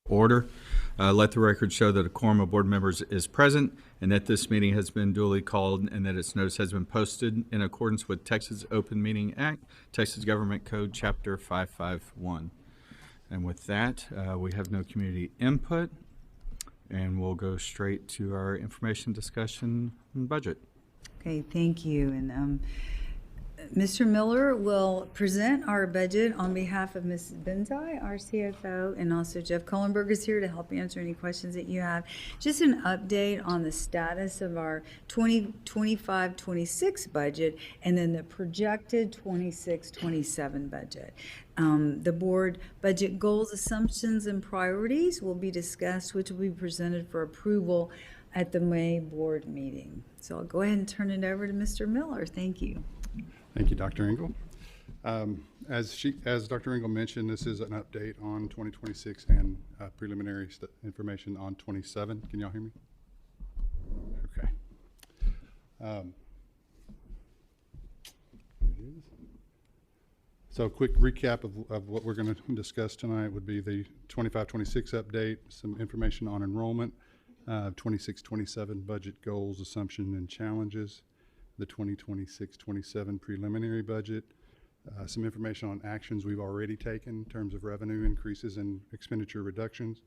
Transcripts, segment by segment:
Order. Let the record show that a quorum of board members is present and that this meeting has been duly called and that its notice has been posted in accordance with Texas Open Meeting Act, Texas Government Code, Chapter 551. And with that, we have no community input, and we'll go straight to our information discussion and budget. Okay, thank you. And Mr. Miller will present our budget on behalf of Mrs. Benzai, our CFO, and also Jeff Kohlenberg is here to help answer any questions that you have. Just an update on the status of our 2025-26 budget and then the projected 26-27 budget. The board budget goals, assumptions, and priorities will be discussed, which will be presented for approval at the May board meeting. So I'll go ahead and turn it over to Mr. Miller. Thank you. Thank you, Dr. Engel. As Dr. Engel mentioned, this is an update on 2026 and preliminary information on 27. Can y'all hear me? Okay. So a quick recap of what we're going to discuss tonight would be the 25-26 update, some information on enrollment, 26-27 budget goals, assumptions, and challenges, the 2026-27 preliminary budget, some information on actions we've already taken in terms of revenue increases and expenditure reductions,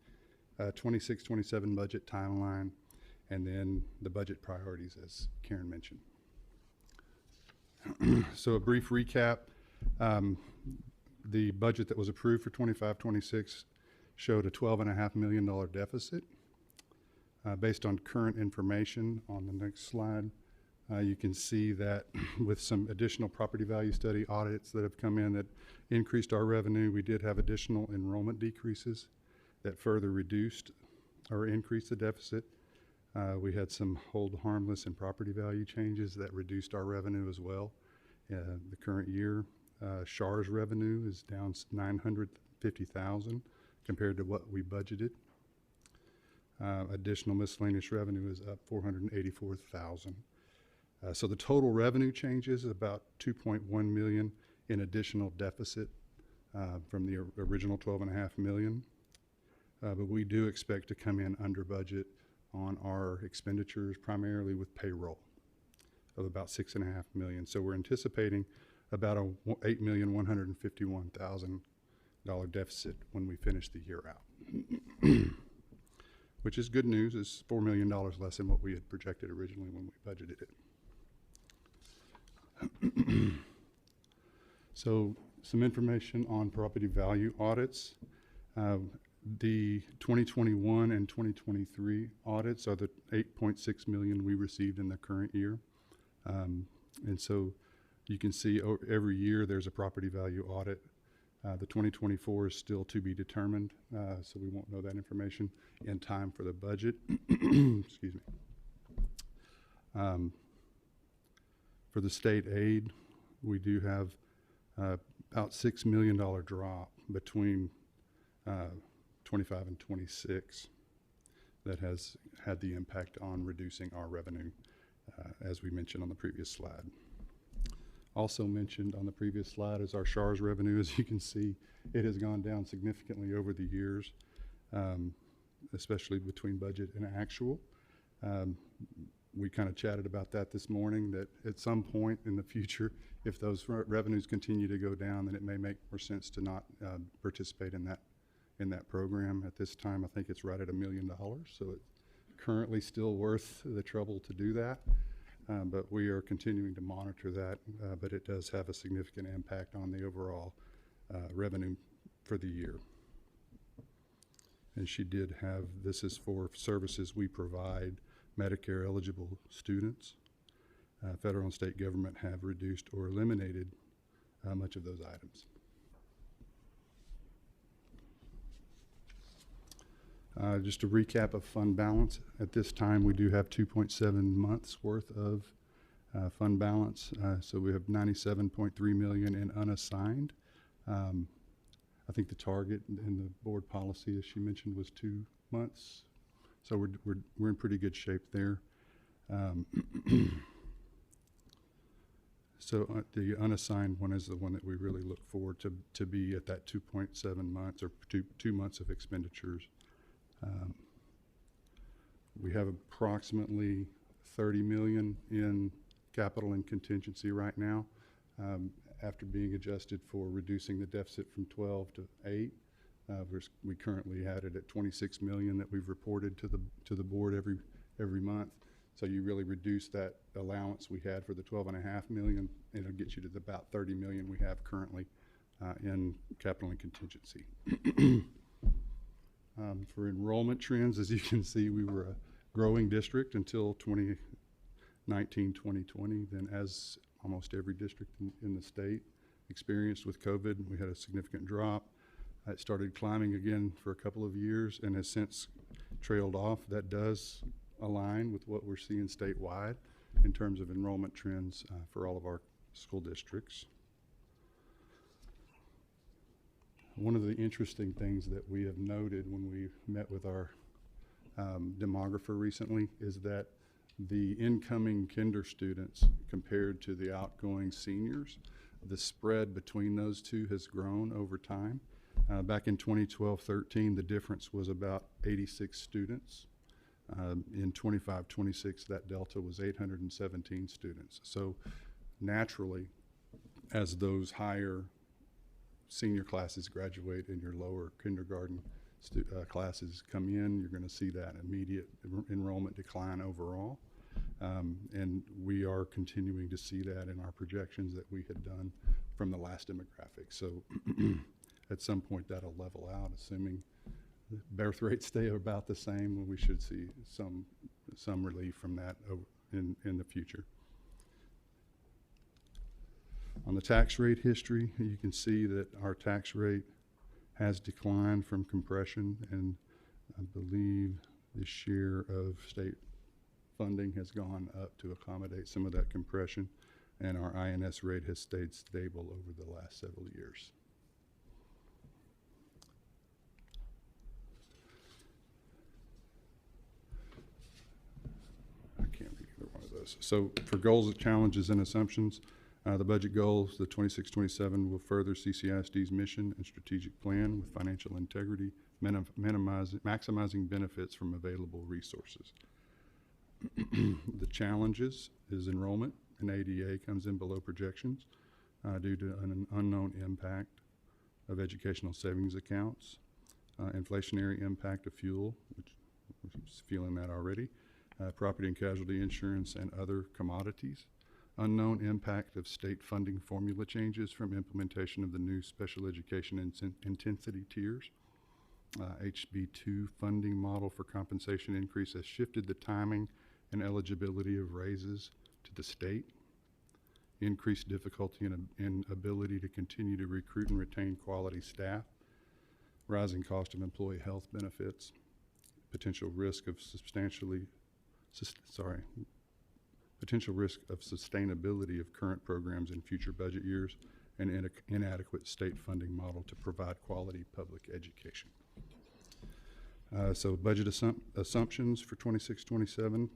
26-27 budget timeline, and then the budget priorities, as Karen mentioned. So a brief recap. The budget that was approved for 25-26 showed a $12.5 million deficit. Based on current information on the next slide, you can see that with some additional property value study audits that have come in that increased our revenue, we did have additional enrollment decreases that further reduced or increased the deficit. We had some hold harmless and property value changes that reduced our revenue as well. The current year, SHAR's revenue is down $950,000 compared to what we budgeted. Additional miscellaneous revenue is up $484,000. So the total revenue changes about $2.1 million in additional deficit from the original $12.5 million. But we do expect to come in under budget on our expenditures, primarily with payroll of about $6.5 million. So we're anticipating about a $8,151,000 deficit when we finish the year out. Which is good news. It's $4 million less than what we had projected originally when we budgeted it. So some information on property value audits. The 2021 and 2023 audits are the $8.6 million we received in the current year. And so you can see every year there's a property value audit. The 2024 is still to be determined, so we won't know that information in time for the budget. Excuse me. For the state aid, we do have about $6 million drop between 25 and 26 that has had the impact on reducing our revenue, as we mentioned on the previous slide. Also mentioned on the previous slide is our SHAR's revenue. As you can see, it has gone down significantly over the years, especially between budget and actual. We kind of chatted about that this morning, that at some point in the future, if those revenues continue to go down, then it may make more sense to not participate in that program. At this time, I think it's right at $1 million, so it's currently still worth the trouble to do that. But we are continuing to monitor that, but it does have a significant impact on the overall revenue for the year. And she did have, this is for services we provide Medicare eligible students. Federal and state government have reduced or eliminated much of those items. Just a recap of fund balance. At this time, we do have 2.7 months worth of fund balance. So we have $97.3 million in unassigned. I think the target in the board policy, as she mentioned, was 2 months. So we're in pretty good shape there. So the unassigned one is the one that we really look forward to be at that 2.7 months or two months of expenditures We have approximately 30 million in capital and contingency right now, after being adjusted for reducing the deficit from 12 to 8. We currently had it at 26 million that we've reported to the board every month. So you really reduce that allowance we had for the 12.5 million, and it'll get you to about 30 million we have currently in capital and contingency. For enrollment trends, as you can see, we were a growing district until 2019, 2020. Then, as almost every district in the state experienced with COVID, we had a significant drop. It started climbing again for a couple of years and has since trailed off. That does align with what we're seeing statewide in terms of enrollment trends for all of our school districts. One of the interesting things that we have noted when we met with our demographer recently is that the incoming kinder students compared to the outgoing seniors, the spread between those two has grown over time. Back in 2012-13, the difference was about 86 students. In 25-26, that delta was 817 students. So naturally, as those higher senior classes graduate and your lower kindergarten classes come in, you're going to see that immediate enrollment decline overall. And we are continuing to see that in our projections that we had done from the last demographic. So at some point that'll level out, assuming birth rates stay about the same. We should see some relief from that in the future. On the tax rate history, you can see that our tax rate has declined from compression, and I believe the share of state funding has gone up to accommodate some of that compression, and our INS rate has stayed stable over the last several years. I can't read either one of those. So for goals, challenges, and assumptions, the budget goals, the 26-27 will further CCISD's mission and strategic plan with financial integrity, maximizing benefits from available resources. The challenges is enrollment, and ADA comes in below projections due to an unknown impact of educational savings accounts, inflationary impact of fuel, which we're feeling that already, property and casualty insurance and other commodities, unknown impact of state funding formula changes from implementation of the new special education intensity tiers. HB2 funding model for compensation increase has shifted the timing and eligibility of raises to the state. Increased difficulty in ability to continue to recruit and retain quality staff. Rising cost of employee health benefits. Potential risk of potential risk of sustainability of current programs in future budget years, and inadequate state funding model to provide quality public education. So budget assumptions for 26-27,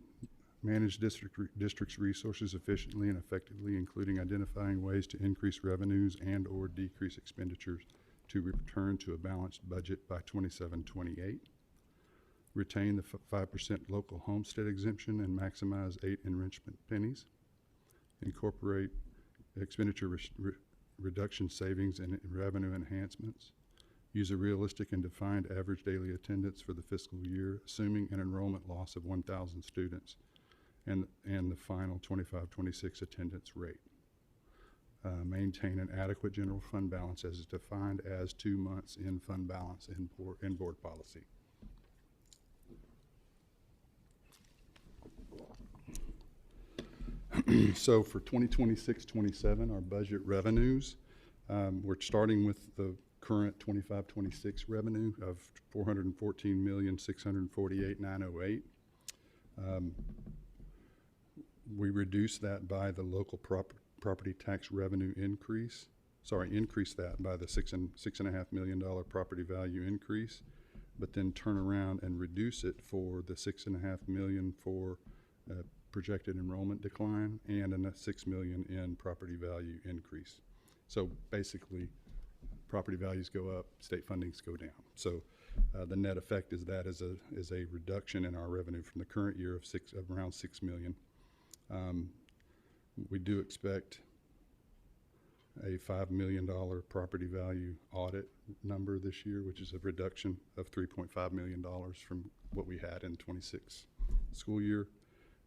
manage district's resources efficiently and effectively, including identifying ways to increase revenues and or decrease expenditures to return to a balanced budget by 27-28. Retain the 5% local homestead exemption and maximize 8 enrichment pennies. Incorporate expenditure reduction savings and revenue enhancements. Use a realistic and defined average daily attendance for the fiscal year, assuming an enrollment loss of 1,000 students and the final 25-26 attendance rate. Maintain an adequate general fund balance as defined as 2 months in fund balance in board policy. So for 2026-27, our budget revenues, we're starting with the current 25-26 revenue of $414,648,908. We reduced that by the local property tax revenue increase. Increase that by the $6.5 million property value increase, but then turn around and reduce it for the $6.5 million for projected enrollment decline and a $6 million in property value increase. So basically, property values go up, state fundings go down. So The net effect is that is a reduction in our revenue from the current year of around $6 million. We do expect a $5 million property value audit number this year, which is a reduction of $3.5 million from what we had in 26 school year.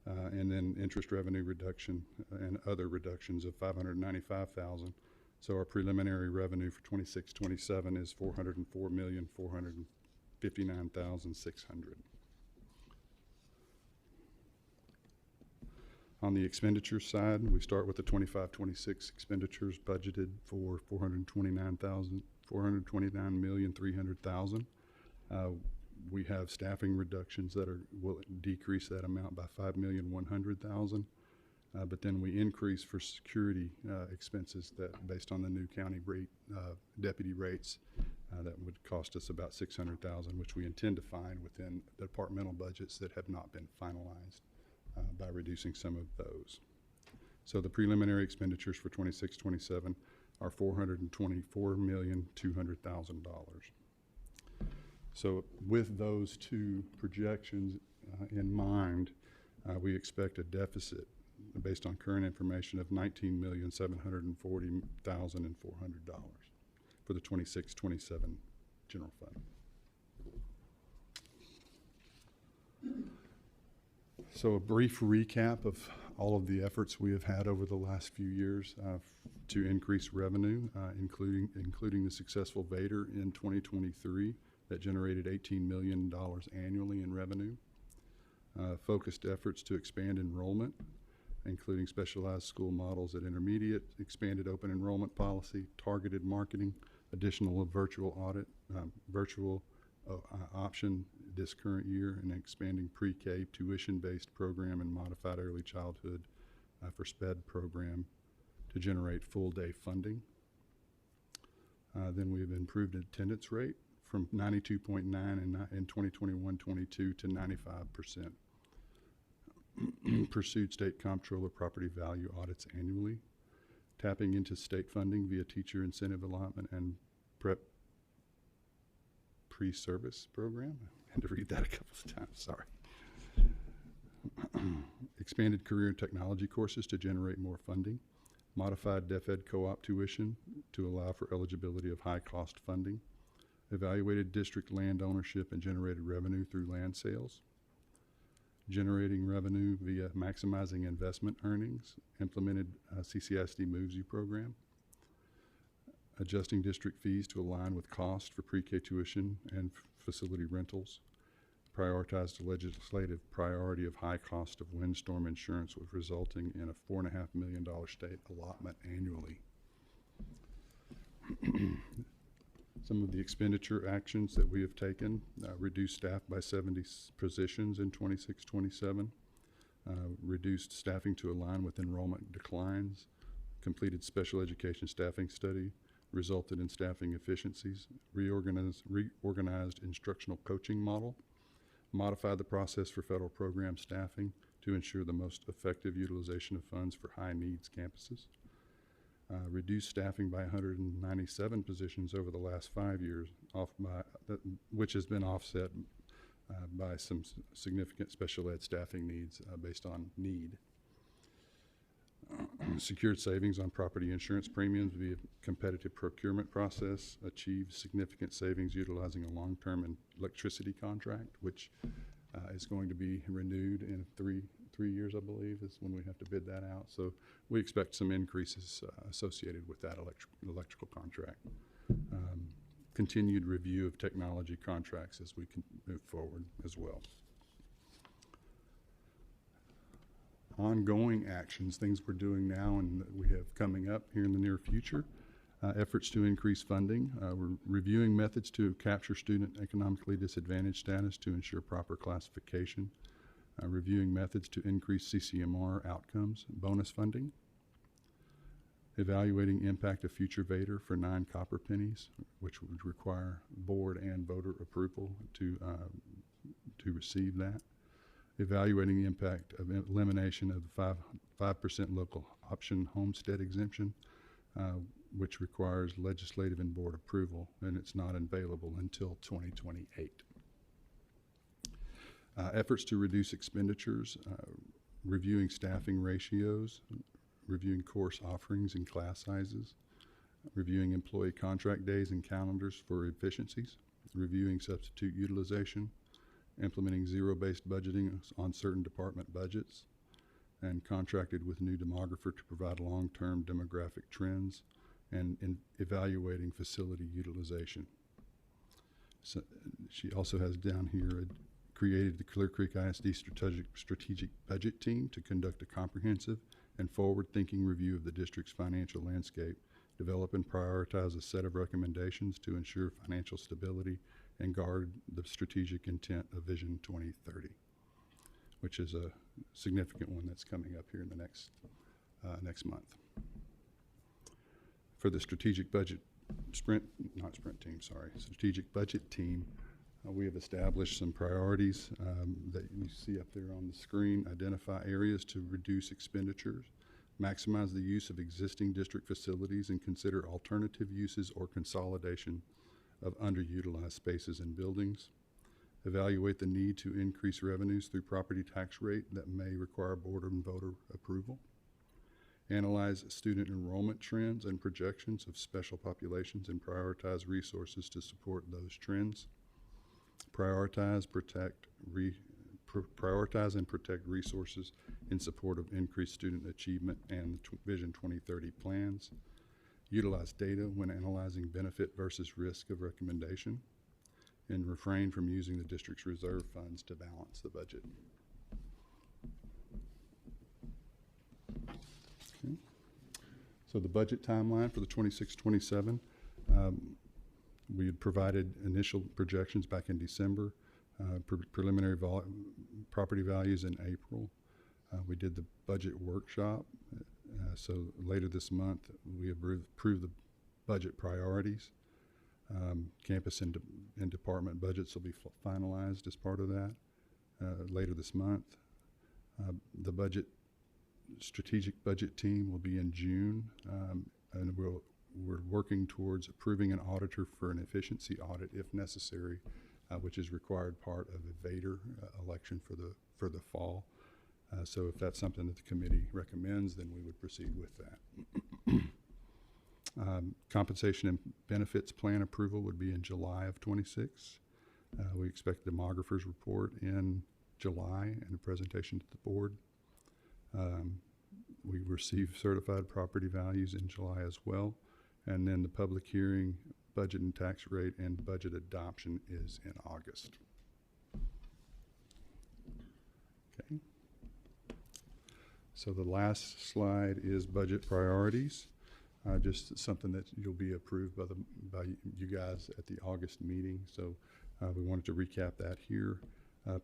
And then interest revenue reduction and other reductions of $595,000. So our preliminary revenue for 26-27 is $404,459,600. On the expenditure side, we start with the 25-26 expenditures budgeted for $429,300,000. We have staffing reductions that will decrease that amount by $5,100,000. But then we increase for security expenses that, based on the new county rate, deputy rates, that would cost us about $600,000, which we intend to find within departmental budgets that have not been finalized by reducing some of those. So the preliminary expenditures for 26-27 are $424,200,000. So with those two projections in mind, we expect a deficit based on current information of $19,740,400 for the 26-27 general fund. So a brief recap of all of the efforts we have had over the last few years to increase revenue, including the successful Vader in 2023 that generated $18 million annually in revenue. Focused efforts to expand enrollment, including specialized school models at intermediate, expanded open enrollment policy, targeted marketing, additional virtual audit, virtual option this current year, and expanding pre-K tuition-based program and modified early childhood for SPED program to generate full-day funding. Then we've improved attendance rate from 92.9 in 2021-22 to 95%. Pursued state comptroller property value audits annually, tapping into state funding via teacher incentive allotment and prep pre-service program. I had to read that a couple of times, sorry. Expanded career and technology courses to generate more funding, modified DEF-ED co-op tuition to allow for eligibility of high-cost funding, evaluated district land ownership and generated revenue through land sales, generating revenue via maximizing investment earnings, implemented CCISD Moves You program, adjusting district fees to align with cost for pre-K tuition and facility rentals, prioritized the legislative priority of high cost of windstorm insurance, with resulting in a $4.5 million state allotment annually. Some of the expenditure actions that we have taken: reduced staff by 70 positions in 26-27, reduced staffing to align with enrollment declines, completed special education staffing study, resulted in staffing efficiencies, reorganized instructional coaching model, modified the process for federal program staffing to ensure the most effective utilization of funds for high needs campuses, reduced staffing by 197 positions over the last 5 years, which has been offset by some significant special ed staffing needs based on need. Secured savings on property insurance premiums via competitive procurement process, achieved significant savings utilizing a long-term electricity contract, which is going to be renewed in three years, I believe, is when we have to bid that out. So we expect some increases associated with that electrical contract. Continued review of technology contracts as we can move forward as well. Ongoing actions, things we're doing now and that we have coming up here in the near future. Efforts to increase funding. We're reviewing methods to capture student economically disadvantaged status to ensure proper classification. Reviewing methods to increase CCMR outcomes, bonus funding. Evaluating impact of future Vader for 9 copper pennies, which would require board and voter approval to receive that. Evaluating the impact of elimination of the 5% local option homestead exemption. which requires legislative and board approval, and it's not available until 2028. Efforts to reduce expenditures, reviewing staffing ratios, reviewing course offerings and class sizes, reviewing employee contract days and calendars for efficiencies, reviewing substitute utilization, implementing zero-based budgeting on certain department budgets, and contracted with new demographer to provide long-term demographic trends, and in evaluating facility utilization. So she also has down here created the Clear Creek ISD strategic budget team to conduct a comprehensive and forward-thinking review of the district's financial landscape, develop and prioritize a set of recommendations to ensure financial stability and guard the strategic intent of Vision 2030, which is a significant one that's coming up here in the next month. For the strategic budget strategic budget team, we have established some priorities that you see up there on the screen. Identify areas to reduce expenditures, maximize the use of existing district facilities, and consider alternative uses or consolidation of underutilized spaces and buildings. Evaluate the need to increase revenues through property tax rate that may require board and voter approval. Analyze student enrollment trends and projections of special populations and prioritize resources to support those trends. Prioritize and protect resources in support of increased student achievement and the Vision 2030 plans. Utilize data when analyzing benefit versus risk of recommendation, and refrain from using the district's reserve funds to balance the budget. Okay. So the budget timeline for the 26-27, we had provided initial projections back in December, preliminary property values in April. We did the budget workshop. So later this month, we approved the budget priorities. Campus and department budgets will be finalized as part of that later this month. The strategic budget team will be in June, and we're working towards approving an auditor for an efficiency audit if necessary, which is required part of a Vader election for the fall. So if that's something that the committee recommends, then we would proceed with that. Compensation and benefits plan approval would be in July of 26. We expect the demographer's report in July and a presentation to the board. We receive certified property values in July as well. And then the public hearing, budget and tax rate, and budget adoption is in August. Okay. So the last slide is budget priorities. Just something that you'll be approved by you guys at the August meeting. So we wanted to recap that here.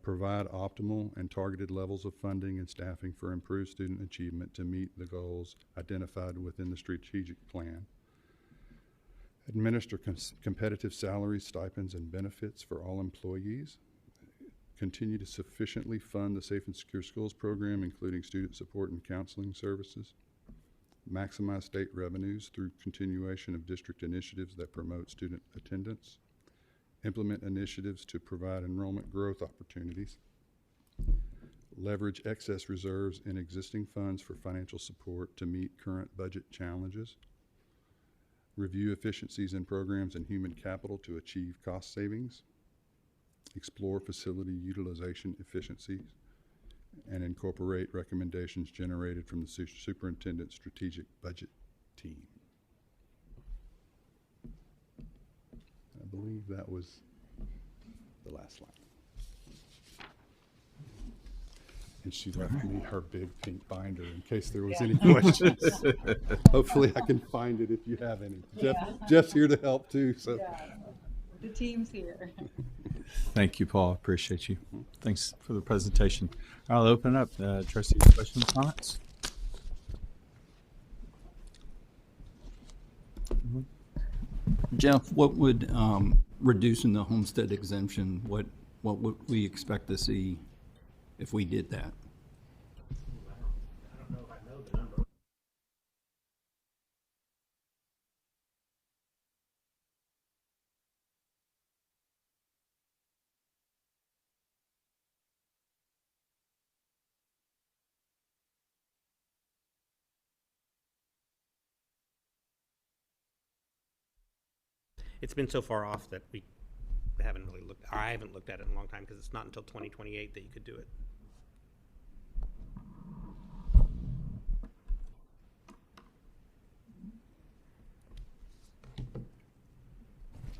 Provide optimal and targeted levels of funding and staffing for improved student achievement to meet the goals identified within the strategic plan. Administer competitive salaries, stipends, and benefits for all employees. Continue to sufficiently fund the Safe and Secure Schools program, including student support and counseling services. Maximize state revenues through continuation of district initiatives that promote student attendance. Implement initiatives to provide enrollment growth opportunities. Leverage excess reserves in existing funds for financial support to meet current budget challenges. Review efficiencies in programs and human capital to achieve cost savings. Explore facility utilization efficiencies, and incorporate recommendations generated from the superintendent's strategic budget team. I believe that was the last slide. And she left me her big pink binder in case there was any questions. Hopefully I can find it if you have any. Jeff's here to help too. So. Yeah, the team's here. Thank you, Paul. Appreciate you. Thanks for the presentation. I'll open up trustees' questions, comments. Jeff, what would reducing the homestead exemption, what would we expect to see if we did that? I don't know if I know the number. it's been so far off that we haven't really looked, or I haven't looked at it in a long time, because it's not until 2028 that you could do it.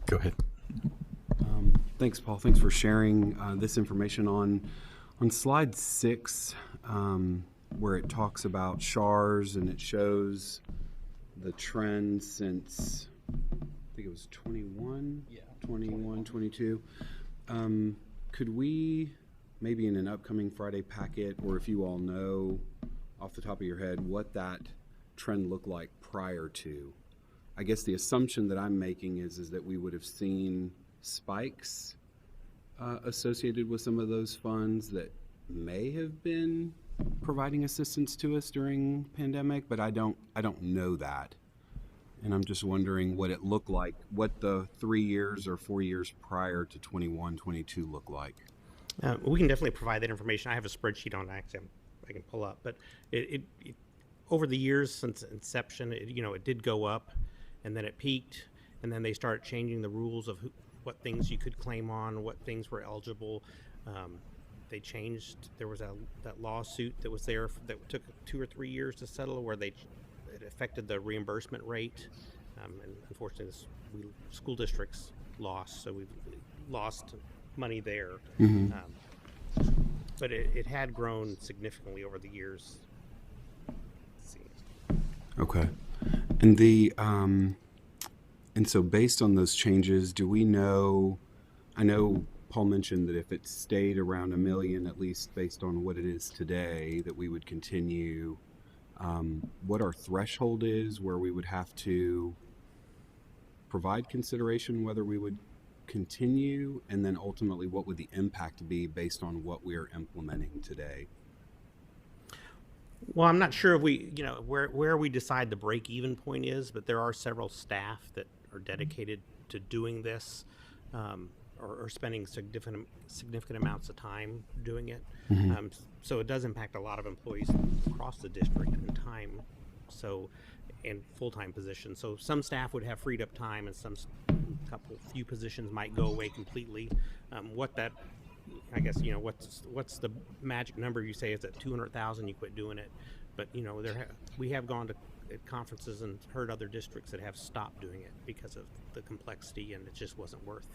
Go ahead. Thanks, Paul. Thanks for sharing this information on slide 6, where it talks about SHARs and it shows the trend since, I think it was 21, 22. Could we, maybe in an upcoming Friday packet, or if you all know off the top of your head, what that trend looked like prior to? I guess the assumption that I'm making is that we would have seen spikes associated with some of those funds that may have been providing assistance to us during pandemic, but I don't know that. And I'm just wondering what it looked like, what the 3 years or 4 years prior to 21, 22 look like. We can definitely provide that information. I have a spreadsheet on it, actually, I can pull up, but it over the years since inception, it did go up, and then it peaked, and then they started changing the rules of what things you could claim on, what things were eligible. They changed. There was that lawsuit that was there that took 2 or 3 years to settle, where it affected the reimbursement rate, and unfortunately, school districts lost, so we've lost money there. Mm-hmm. But it had grown significantly over the years. Let's see. Okay. And so based on those changes, do we know, I know Paul mentioned that if it stayed around $1 million, at least based on what it is today, that we would continue. What our threshold is, where we would have to provide consideration whether we would continue, and then ultimately what would the impact be based on what we are implementing today? Well, I'm not sure if where we decide the break-even point is, but there are several staff that are dedicated to doing this, or spending significant amounts of time doing it. Mm-hmm. So it does impact a lot of employees across the district in time, and full-time positions. So some staff would have freed up time, and few positions might go away completely. I guess, what's the magic number? You say it's at 200,000, you quit doing it. But we have gone to conferences and heard other districts that have stopped doing it because of the complexity, and it just wasn't worth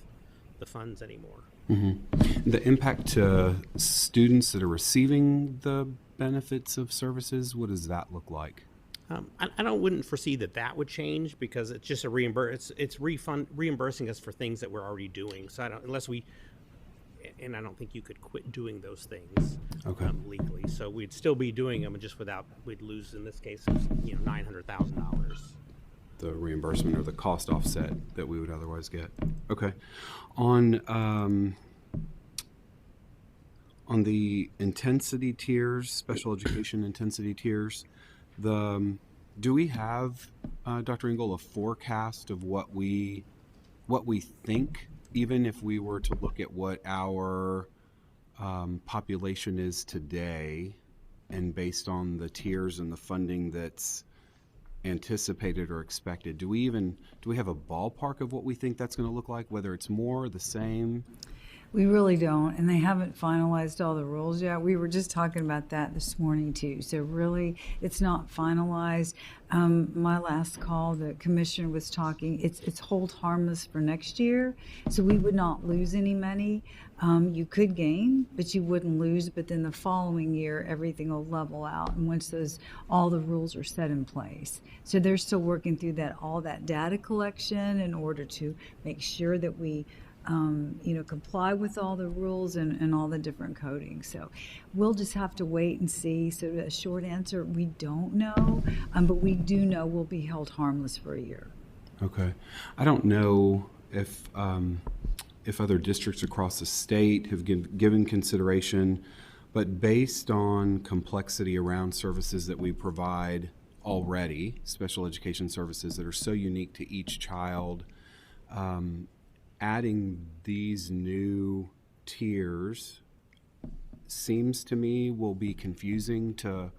the funds anymore. Mm-hmm. The impact to students that are receiving the benefits of services, what does that look like? I wouldn't foresee that would change, because it's just it's reimbursing us for things that we're already doing. So I don't think you could quit doing those things legally. So we'd still be doing them, just we'd lose, in this case, $900,000. The reimbursement or the cost offset that we would otherwise get. Okay. On the intensity tiers, special education intensity tiers, do we have, Dr. Engel, a forecast of what we think, even if we were to look at what our population is today, and based on the tiers and the funding that's anticipated or expected, do we have a ballpark of what we think that's going to look like, whether it's more or the same? We really don't, and they haven't finalized all the rules yet. We were just talking about that this morning too. So really, it's not finalized. My last call, the commissioner was talking, it's hold harmless for next year, so we would not lose any money. You could gain, but you wouldn't lose. But then the following year, everything will level out, and once all the rules are set in place. So they're still working through all that data collection in order to make sure that we comply with all the rules and all the different coding. So we'll just have to wait and see. So a short answer, we don't know, but we do know we'll be held harmless for a year. Okay. I don't know if other districts across the state have given consideration, but based on complexity around services that we provide already, special education services that are so unique to each child, adding these new tiers seems to me will be confusing to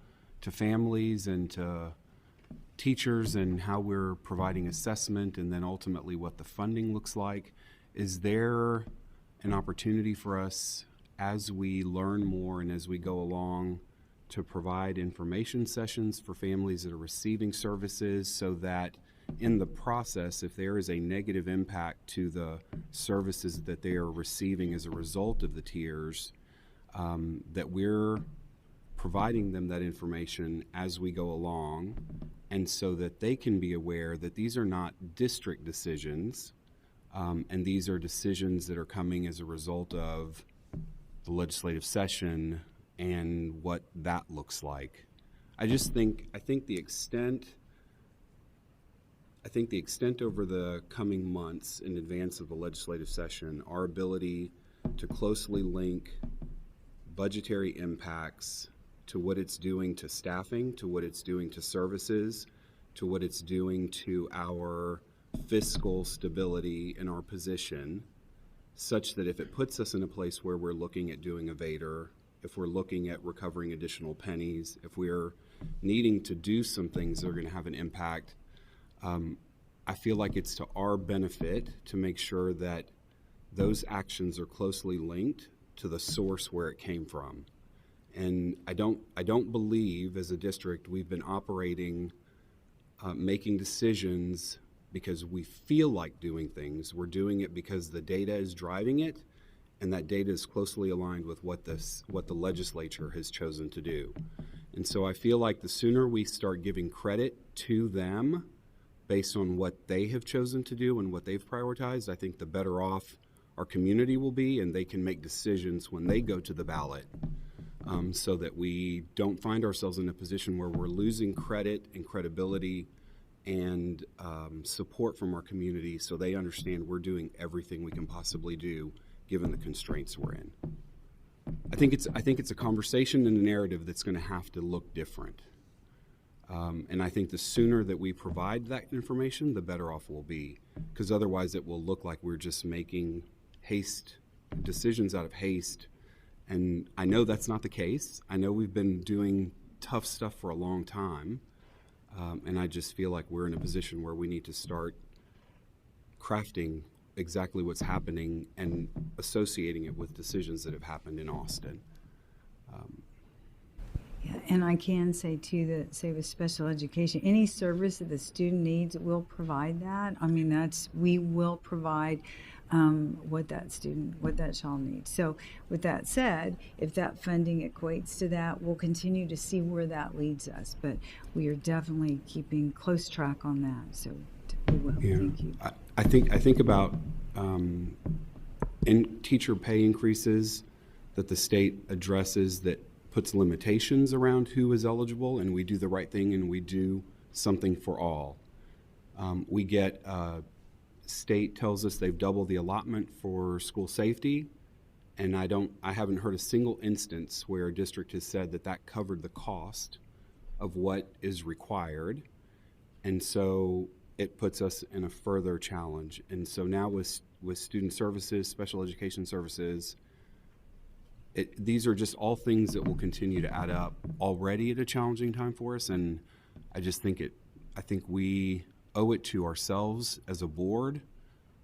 families and to teachers and how we're providing assessment, and then ultimately what the funding looks like. Is there an opportunity for us, as we learn more and as we go along, to provide information sessions for families that are receiving services, so that in the process, if there is a negative impact to the services that they are receiving as a result of the tiers, that we're providing them that information as we go along, and so that they can be aware that these are not district decisions, and these are decisions that are coming as a result of the legislative session and what that looks like. I think the extent over the coming months in advance of the legislative session, our ability to closely link budgetary impacts to what it's doing to staffing, to what it's doing to services, to what it's doing to our fiscal stability in our position, such that if it puts us in a place where we're looking at doing a Vader, if we're looking at recovering additional pennies, if we're needing to do some things that are going to have an impact, I feel like it's to our benefit to make sure that those actions are closely linked to the source where it came from. And I don't believe as a district we've been operating, making decisions because we feel like doing things. We're doing it because the data is driving it, and that data is closely aligned with what the legislature has chosen to do. And so I feel like the sooner we start giving credit to them based on what they have chosen to do and what they've prioritized, I think the better off our community will be, and they can make decisions when they go to the ballot, so that we don't find ourselves in a position where we're losing credit and credibility and support from our community, so they understand we're doing everything we can possibly do given the constraints we're in. I think it's a conversation and a narrative that's going to have to look different. And I think the sooner that we provide that information, the better off we'll be, because otherwise it will look like we're just making decisions out of haste. And I know that's not the case. I know we've been doing tough stuff for a long time. And I just feel like we're in a position where we need to start crafting exactly what's happening and associating it with decisions that have happened in Austin. Yeah, and I can say too that, say with special education, any service that the student needs, we'll provide that. I mean, we will provide what that child needs. So with that said, if that funding equates to that, we'll continue to see where that leads us. But we are definitely keeping close track on that. So we will. Yeah. Thank you. I think about in teacher pay increases that the state addresses that puts limitations around who is eligible, and we do the right thing and we do something for all. We get state tells us they've doubled the allotment for school safety, and I haven't heard a single instance where a district has said that covered the cost of what is required, and so it puts us in a further challenge. And so now with student services, special education services, these are just all things that will continue to add up already at a challenging time for us. And I think we owe it to ourselves as a board,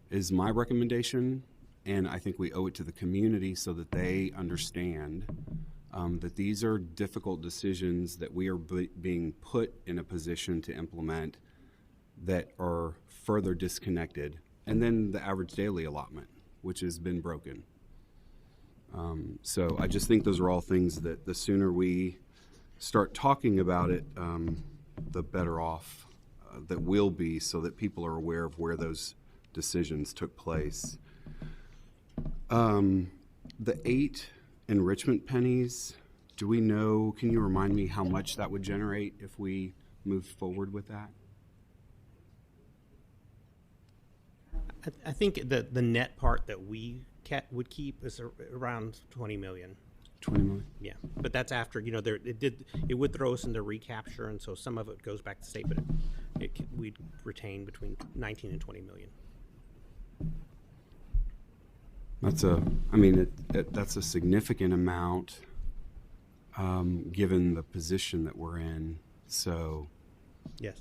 is my recommendation. And I think we owe it to the community so that they understand that these are difficult decisions that we are being put in a position to implement that are further disconnected. And then the average daily allotment, which has been broken. So I just think those are all things that the sooner we start talking about it, the better off that we'll be, so that people are aware of where those decisions took place. The 8 enrichment pennies, do we know, can you remind me how much that would generate if we moved forward with that? I think the net part that we would keep is around 20 million. 20 million? Yeah, but that's after, it would throw us into recapture, and so some of it goes back to state, but we'd retain between 19 and 20 million. That's a significant amount, given the position that we're in. So Yes.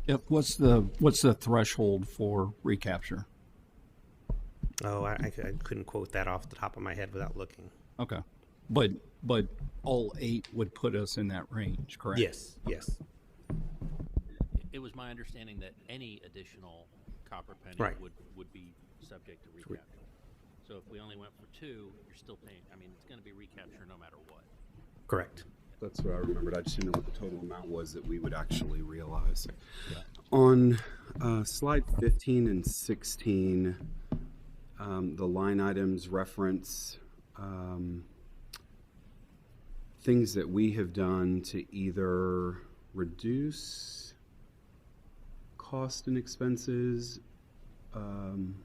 Yep. What's the threshold for recapture? Oh, I couldn't quote that off the top of my head without looking. Okay. But all 8 would put us in that range, correct? Yes, yes. It was my understanding that any additional copper penny Right. would be subject to recapture. So if we only went for 2, you're still paying, I mean, it's gonna be recapture no matter what. Correct. That's what I remembered. I just didn't know what the total amount was that we would actually realize. On slide 15 and 16, the line items reference things that we have done to either reduce cost and expenses and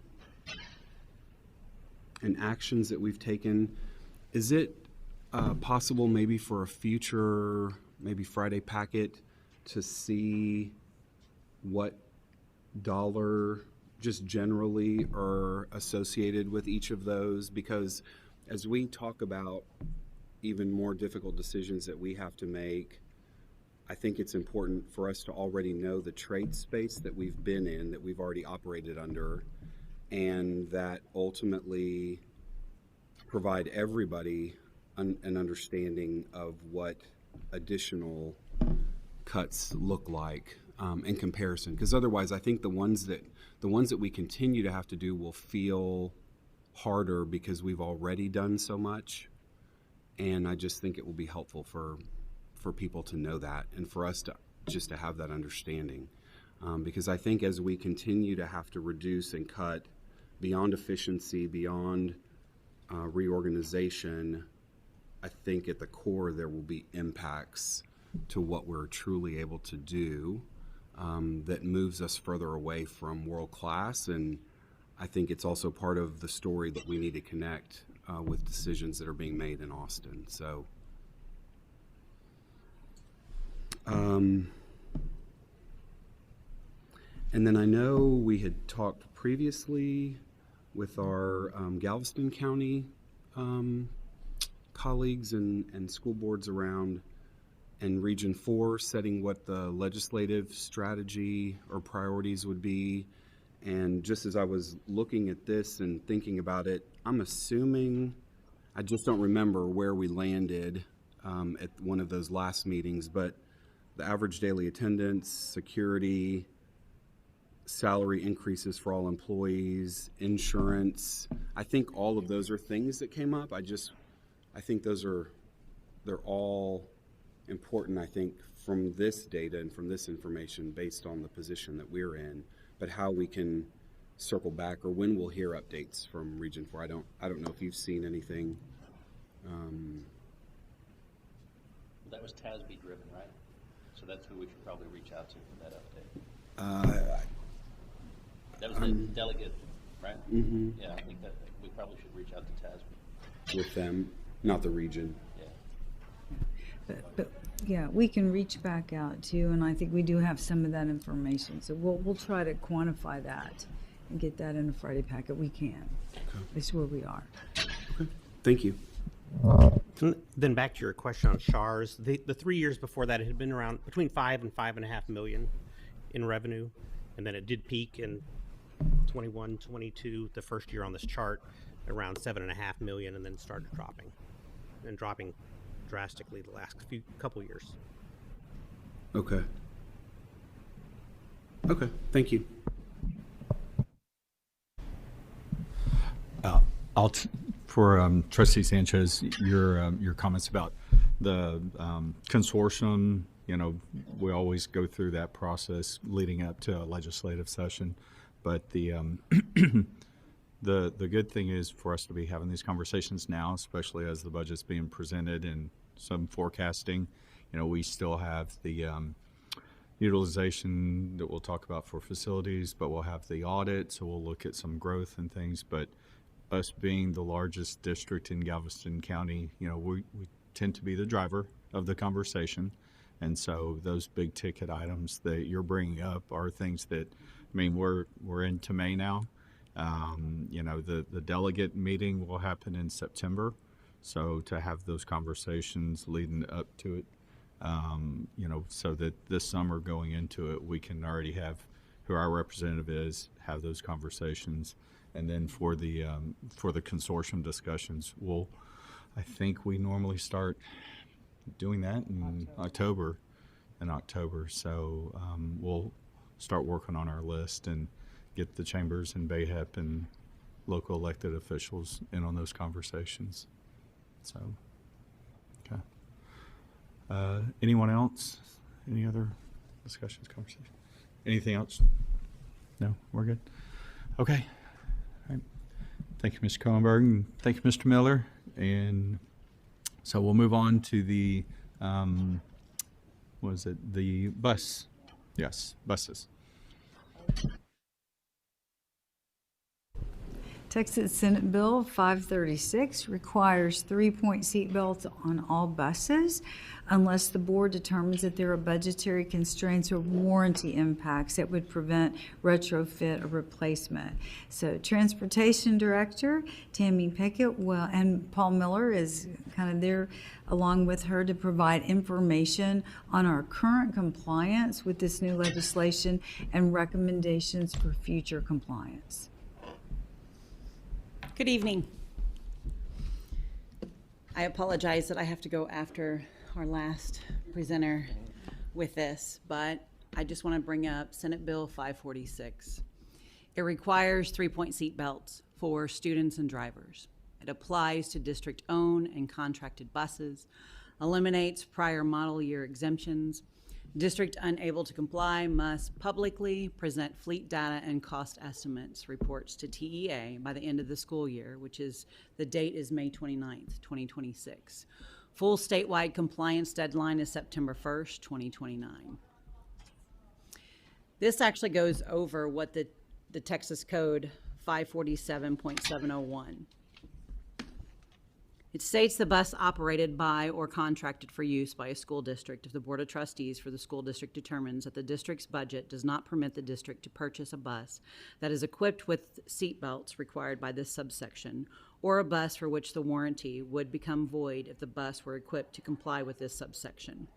actions that we've taken. Is it possible maybe for a future, maybe Friday packet, to see what dollar just generally are associated with each of those? Because as we talk about even more difficult decisions that we have to make, I think it's important for us to already know the trade space that we've been in, that we've already operated under, and that ultimately provide everybody an understanding of what additional cuts look like in comparison. Because otherwise, I think the ones that we continue to have to do will feel harder because we've already done so much. And I just think it will be helpful for people to know that, and for us to just to have that understanding. Because I think as we continue to have to reduce and cut beyond efficiency, beyond reorganization, I think at the core there will be impacts to what we're truly able to do that moves us further away from world class. And I think it's also part of the story that we need to connect with decisions that are being made in Austin. So and then I know we had talked previously with our Galveston County colleagues and school boards around in Region 4 setting what the legislative strategy or priorities would be. And just as I was looking at this and thinking about it, I'm assuming, I just don't remember where we landed at one of those last meetings, but the average daily attendance, security, salary increases for all employees, insurance, I think all of those are things that came up. I think they're all important, I think, from this data and from this information based on the position that we're in, but how we can circle back or when we'll hear updates from Region 4. I don't know if you've seen anything. That was TASB driven, right? So that's who we should probably reach out to for that update. That was the delegate, right? Mm-hmm. Yeah, I think that we probably should reach out to TASB. With them, not the region. Yeah. But yeah, we can reach back out too, and I think we do have some of that information. So we'll try to quantify that and get that in a Friday packet. We can. Okay. It's where we are. Okay. Thank you. Then back to your question on SHARs, the 3 years before that, it had been around between 5 and 5.5 million in revenue, and then it did peak in 21, 22, the first year on this chart, around 7.5 million, and then started dropping drastically the last couple years. Okay. Okay. Thank you. For Trustee Sanchez, your comments about the consortium, we always go through that process leading up to a legislative session, but the good thing is for us to be having these conversations now, especially as the budget's being presented and some forecasting. We still have the utilization that we'll talk about for facilities, but we'll have the audit, so we'll look at some growth and things. But us being the largest district in Galveston County, we tend to be the driver of the conversation. And so those big ticket items that you're bringing up are things that, we're into May now. The delegate meeting will happen in September. So to have those conversations leading up to it so that this summer going into it, we can already have who our representative is, have those conversations. And then for the consortium discussions, I think we normally start doing that in October. So we'll start working on our list and get the chambers and BAHEP and local elected officials in on those conversations. So, okay. Anyone else? Any other discussions, conversations? Anything else? No, we're good. Okay. All right. Thank you, Mr. Cohenberg, and thank you, Mr. Miller. And so we'll move on to the, the bus? Yes, buses. Texas Senate Bill 536 requires 3-point seat belts on all buses unless the board determines that there are budgetary constraints or warranty impacts that would prevent retrofit or replacement. So Transportation Director Tammy Pickett and Paul Miller is kind of there along with her to provide information on our current compliance with this new legislation and recommendations for future compliance. Good evening. I apologize that I have to go after our last presenter with this, but I just want to bring up Senate Bill 546. It requires 3-point seat belts for students and drivers. It applies to district-owned and contracted buses, eliminates prior model year exemptions. District unable to comply must publicly present fleet data and cost estimates reports to TEA by the end of the school year, which is, the date is May 29th, 2026. Full statewide compliance deadline is September 1st, 2029. This actually goes over what the Texas Code 547.701. It states the bus operated by or contracted for use by a school district if the Board of Trustees for the school district determines that the district's budget does not permit the district to purchase a bus that is equipped with seat belts required by this subsection, or a bus for which the warranty would become void if the bus were equipped to comply with this subsection.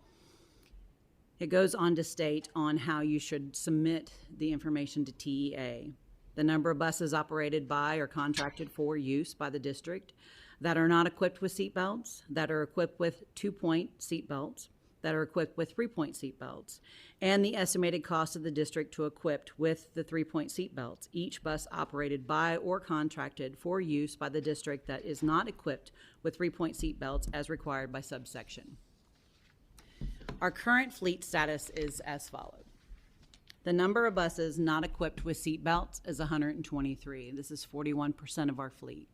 It goes on to state on how you should submit the information to TEA. The number of buses operated by or contracted for use by the district that are not equipped with seat belts, that are equipped with 2-point seat belts, that are equipped with 3-point seat belts, and the estimated cost of the district to equip with the 3-point seat belts. Each bus operated by or contracted for use by the district that is not equipped with 3-point seat belts as required by subsection. Our current fleet status is as follows. The number of buses not equipped with seat belts is 123. This is 41% of our fleet.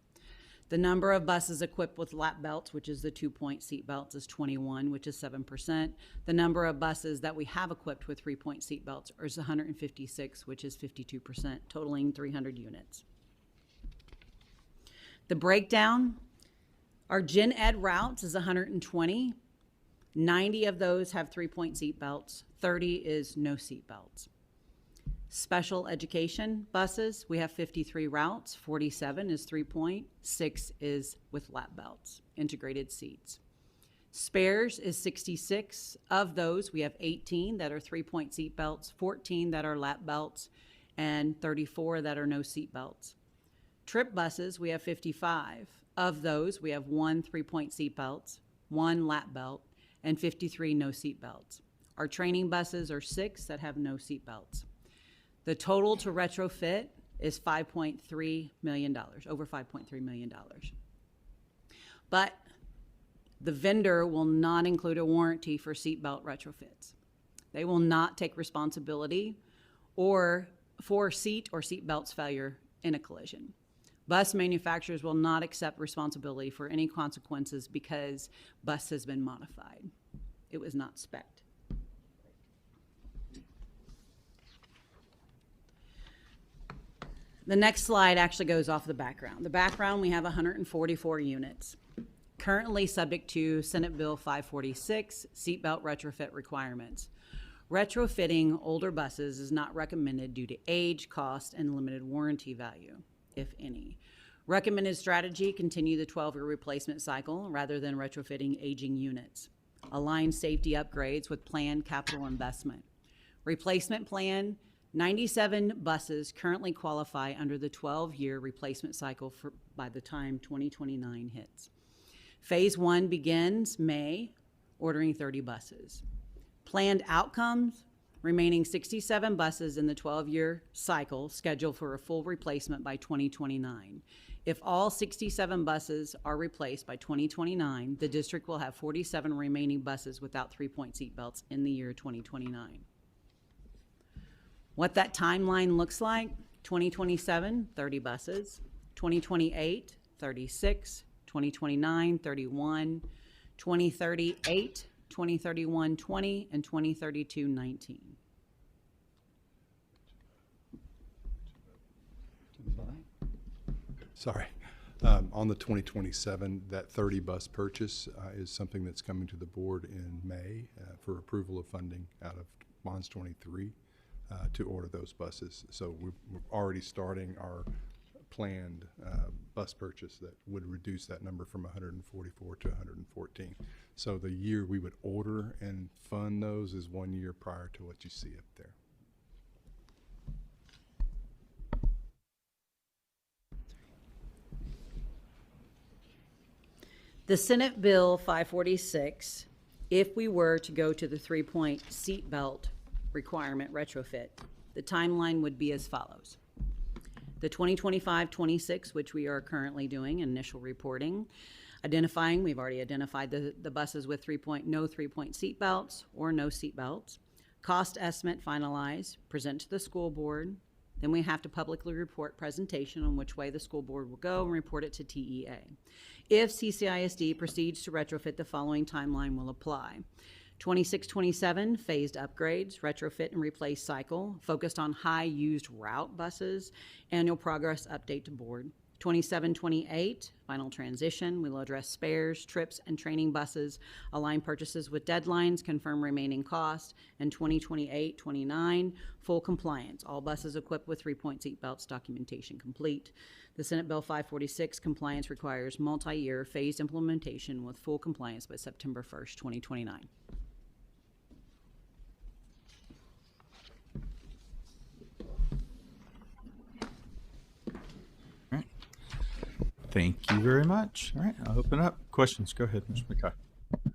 The number of buses equipped with lap belts, which is the 2-point seat belts, is 21, which is 7%. The number of buses that we have equipped with 3-point seat belts is 156, which is 52%, totaling 300 units. The breakdown, our gen ed routes is 120. 90 of those have 3-point seat belts. 30 is no seat belts. Special education buses, we have 53 routes, 47 is 3-point, 6 is with lap belts, integrated seats. Spares is 66. Of those, we have 18 that are 3-point seat belts, 14 that are lap belts, and 34 that are no seat belts. Trip buses, we have 55. Of those, we have 1 3-point seat belts, 1 lap belt, and 53 no seat belts. Our training buses are 6 that have no seat belts. The total to retrofit is $5.3 million, over $5.3 million. But the vendor will not include a warranty for seatbelt retrofits. They will not take responsibility or for seat or seat belts failure in a collision. Bus manufacturers will not accept responsibility for any consequences because bus has been modified. It was not spec'd. The next slide actually goes off the background. The background, we have 144 units. Currently subject to Senate Bill 546, seatbelt retrofit requirements. Retrofitting older buses is not recommended due to age, cost, and limited warranty value, if any. Recommended strategy, continue the 12-year replacement cycle rather than retrofitting aging units. align safety upgrades with planned capital investment. Replacement plan, 97 buses currently qualify under the 12-year replacement cycle by the time 2029 hits. Phase 1 begins May, ordering 30 buses. Planned outcomes, remaining 67 buses in the 12-year cycle scheduled for a full replacement by 2029. If all 67 buses are replaced by 2029, the district will have 47 remaining buses without 3-point seat belts in the year 2029. What that timeline looks like: 2027, 30 buses, 2028, 36, 2029, 31, 2038, 2031, 20, and 2032, 19. Sorry. On the 2027, that 30 bus purchase is something that's coming to the board in May for approval of funding out of Bonds 23 to order those buses. So we're already starting our planned bus purchase that would reduce that number from 144 to 114. So the year we would order and fund those is 1 year prior to what you see up there. The Senate Bill 546, if we were to go to the 3-point seat belt requirement retrofit, the timeline would be as follows. The 2025-26, which we are currently doing, initial reporting, we've already identified the buses with no 3-point seat belts or no seat belts. Cost estimate finalized, present to the school board. Then we have to publicly report presentation on which way the school board will go and report it to TEA. If CCISD proceeds to retrofit, the following timeline will apply. 26-27, phased upgrades, retrofit and replace cycle, focused on high used route buses, annual progress update to board. 27-28, final transition, we'll address spares, trips, and training buses, align purchases with deadlines, confirm remaining costs, and 2028-29, full compliance, all buses equipped with 3-point seat belts, documentation complete. The Senate Bill 546 compliance requires multi-year phased implementation with full compliance by September 1st, 2029. Thank you very much. All right, I'll open up. Questions, go ahead, Mr. McKay.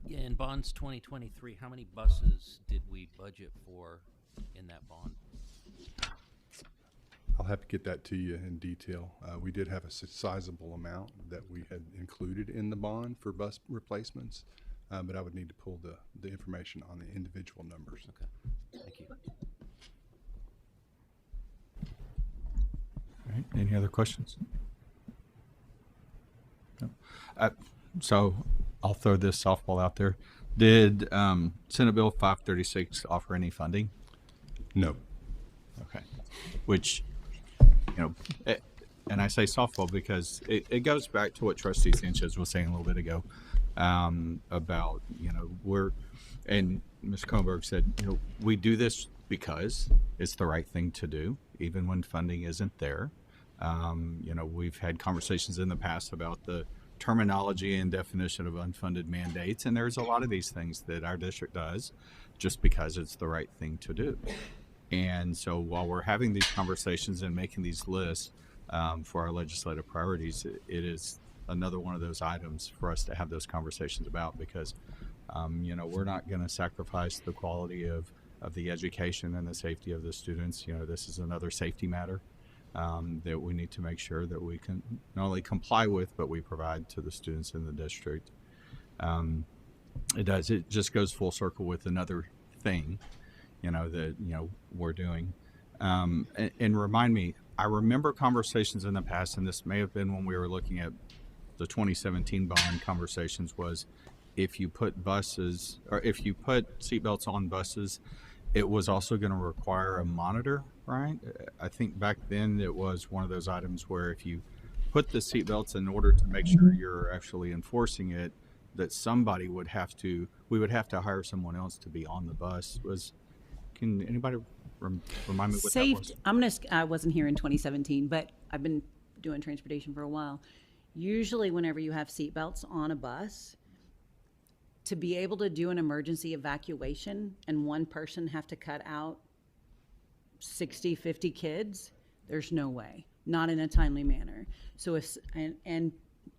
Yeah, in bonds 2023, how many buses did we budget for in that bond? I'll have to get that to you in detail. We did have a sizable amount that we had included in the bond for bus replacements, but I would need to pull the information on the individual numbers. Okay, thank you. All right, any other questions? No. So I'll throw this softball out there. Did Senate Bill 536 offer any funding? No. Okay. Which, and I say softball because it goes back to what Trustee Sanchez was saying a little bit ago about, and Ms. Kronberg said, we do this because it's the right thing to do, even when funding isn't there. We've had conversations in the past about the terminology and definition of unfunded mandates, and there's a lot of these things that our district does just because it's the right thing to do. And so while we're having these conversations and making these lists for our legislative priorities, it is another one of those items for us to have those conversations about because, we're not going to sacrifice the quality of the education and the safety of the students. This is another safety matter that we need to make sure that we can not only comply with, but we provide to the students in the district. It just goes full circle with another thing, that, we're doing. And remind me, I remember conversations in the past, and this may have been when we were looking at the 2017 bond conversations, was if you put seatbelts on buses, it was also going to require a monitor, right? I think back then it was one of those items where if you put the seatbelts in order to make sure you're actually enforcing it, that we would have to hire someone else to be on the bus. Can anybody remind me what that was? I wasn't here in 2017, but I've been doing transportation for a while. Usually whenever you have seatbelts on a bus, to be able to do an emergency evacuation and one person have to cut out 60, 50 kids, there's no way, not in a timely manner. So and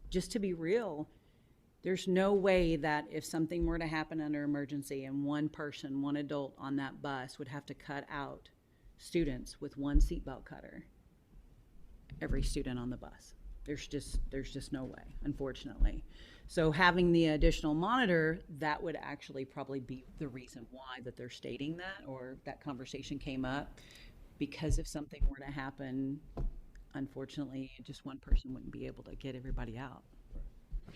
just to be real, there's no way that if something were to happen under emergency and one person, one adult on that bus would have to cut out students with one seatbelt cutter, every student on the bus. There's just no way, unfortunately. So having the additional monitor, that would actually probably be the reason why that they're stating that, or that conversation came up, because if something were to happen, unfortunately, just one person wouldn't be able to get everybody out.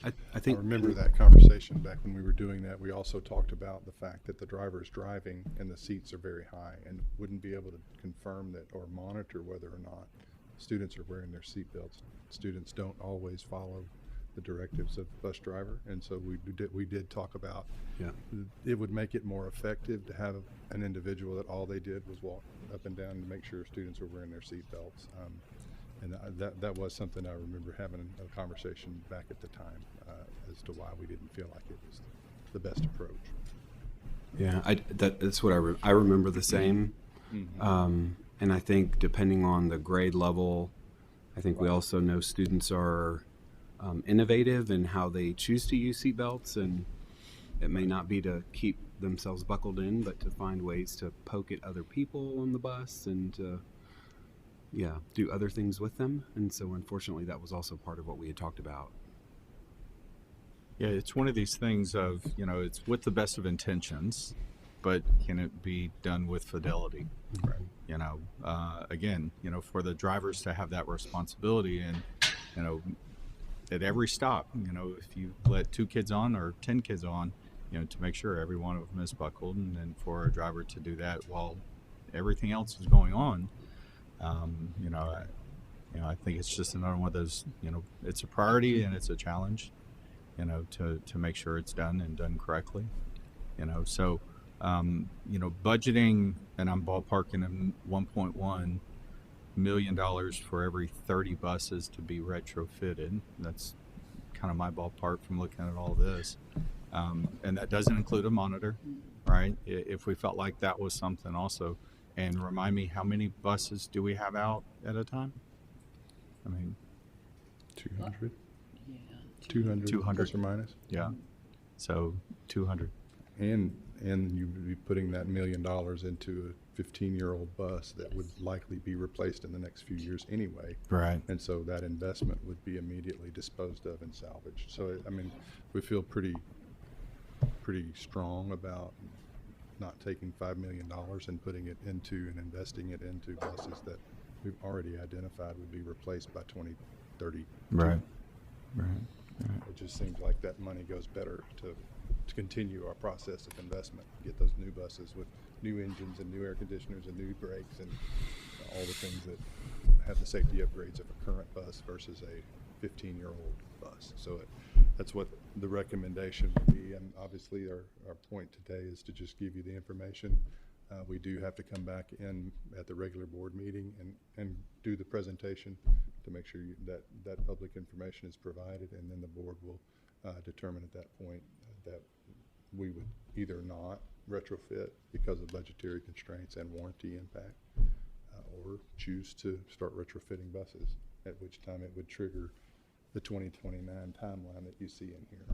I I think remember that conversation back when we were doing that. We also talked about the fact that the driver is driving and the seats are very high and wouldn't be able to confirm that or monitor whether or not students are wearing their seatbelts. Students don't always follow the directives of bus driver, and so we did talk about it would make it more effective to have an individual that all they did was walk up and down to make sure students were wearing their seatbelts. And that was something I remember having a conversation back at the time as to why we didn't feel like it was the best approach. Yeah, that's what I remember the same. And I think depending on the grade level, I think we also know students are innovative in how they choose to use seatbelts, and it may not be to keep themselves buckled in, but to find ways to poke at other people on the bus and to, do other things with them. And so unfortunately, that was also part of what we had talked about. Yeah, it's one of these things of, it's with the best of intentions, but can it be done with fidelity? Right. Again, for the drivers to have that responsibility and, at every stop, if you let 2 kids on or 10 kids on, to make sure every one of them is buckled, and then for a driver to do that while everything else is going on, I think it's just another one of those, it's a priority and it's a challenge, to make sure it's done and done correctly, so, budgeting, and I'm ballparking in $1.1 million for every 30 buses to be retrofitted. That's kind of my ballpark from looking at all this. And that doesn't include a monitor, right? If we felt like that was something also. And remind me, how many buses do we have out at a time? 200? Yeah. 200 plus or minus? Yeah. So 200. And you would be putting that $1 million into a 15-year-old bus that would likely be replaced in the next few years anyway. Right. And so that investment would be immediately disposed of and salvaged. So, we feel pretty strong about not taking $5 million and putting it into and investing it into buses that we've already identified would be replaced by 2030. Right. It just seems like that money goes better to continue our process of investment, get those new buses with new engines and new air conditioners and new brakes and all the things that have the safety upgrades of a current bus versus a 15-year-old bus. So that's what the recommendation would be. And obviously our point today is to just give you the information. We do have to come back in at the regular board meeting and do the presentation to make sure that public information is provided, and then the board will determine at that point that we would either not retrofit because of budgetary constraints and warranty impact, or choose to start retrofitting buses, at which time it would trigger the 2029 timeline that you see in here.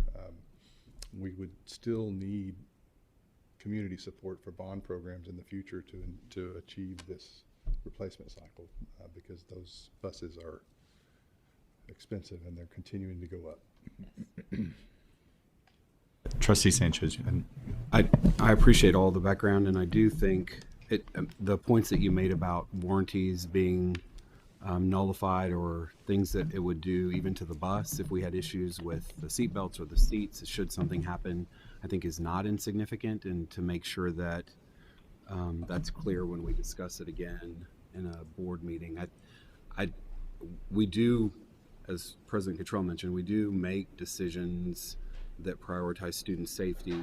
We would still need community support for bond programs in the future to achieve this replacement cycle, because those buses are expensive and they're continuing to go up. Trustee Sanchez. I appreciate all the background, and I do think the points that you made about warranties being nullified, or things that it would do even to the bus if we had issues with the seat belts or the seats should something happen, I think is not insignificant, and to make sure that that's clear when we discuss it again in a board meeting. We do, as President Cottrell mentioned, we do make decisions that prioritize student safety,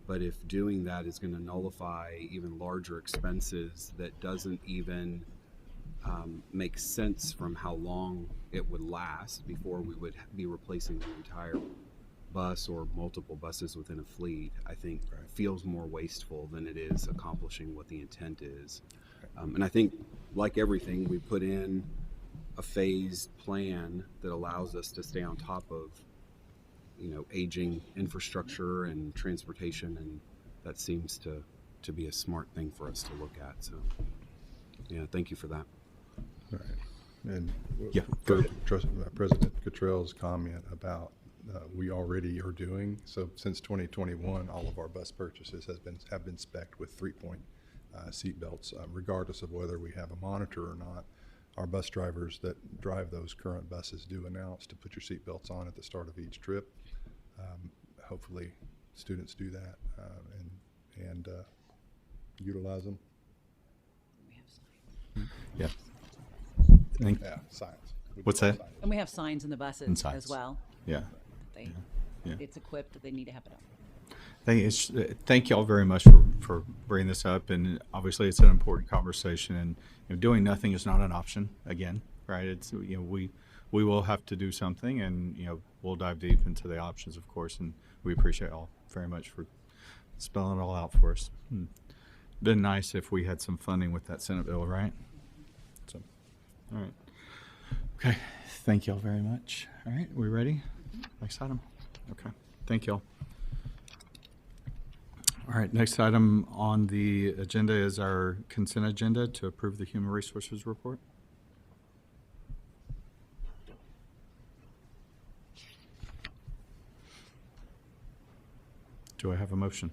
but if doing that is going to nullify even larger expenses that doesn't even make sense from how long it would last before we would be replacing the entire bus or multiple buses within a fleet, I think feels more wasteful than it is accomplishing what the intent is. And I think, like everything, we put in a phased plan that allows us to stay on top of, aging infrastructure and transportation, and that seems to be a smart thing for us to look at. So, yeah, thank you for that. All right. And Yeah, for President Cottrell's comment about we already are doing, so since 2021, all of our bus purchases have been spec'd with 3-point seat belts, regardless of whether we have a monitor or not. Our bus drivers that drive those current buses do announce to put your seat belts on at the start of each trip. Hopefully, students do that and utilize them. Yeah. Yeah, science. What's that? And we have signs in the buses And signs. as well. Yeah. They, Yeah. It's equipped, that they need to have it up. Thank you all very much for bringing this up, and obviously it's an important conversation, and doing nothing is not an option again, right? It's, we will have to do something, and we'll dive deep into the options, of course, and we appreciate all very much for spelling it all out for us. Been nice if we had some funding with that Senate bill, right? So, all right. Okay, thank you all very much. All right, we ready? Next item. Okay, thank you all. All right, next item on the agenda is our consent agenda to approve the Human Resources Report. Do I have a motion?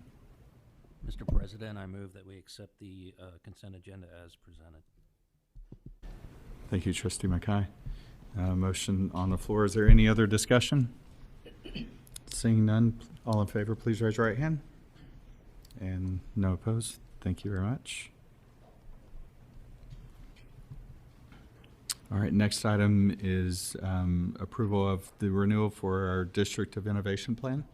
Mr. President, I move that we accept the consent agenda as presented. Thank you, Trustee Mackay. Motion on the floor. Is there any other discussion? Seeing none, all in favor, please raise your right hand. And no opposed. Thank you very much. All right, next item is approval of the renewal for our District of Innovation Plan.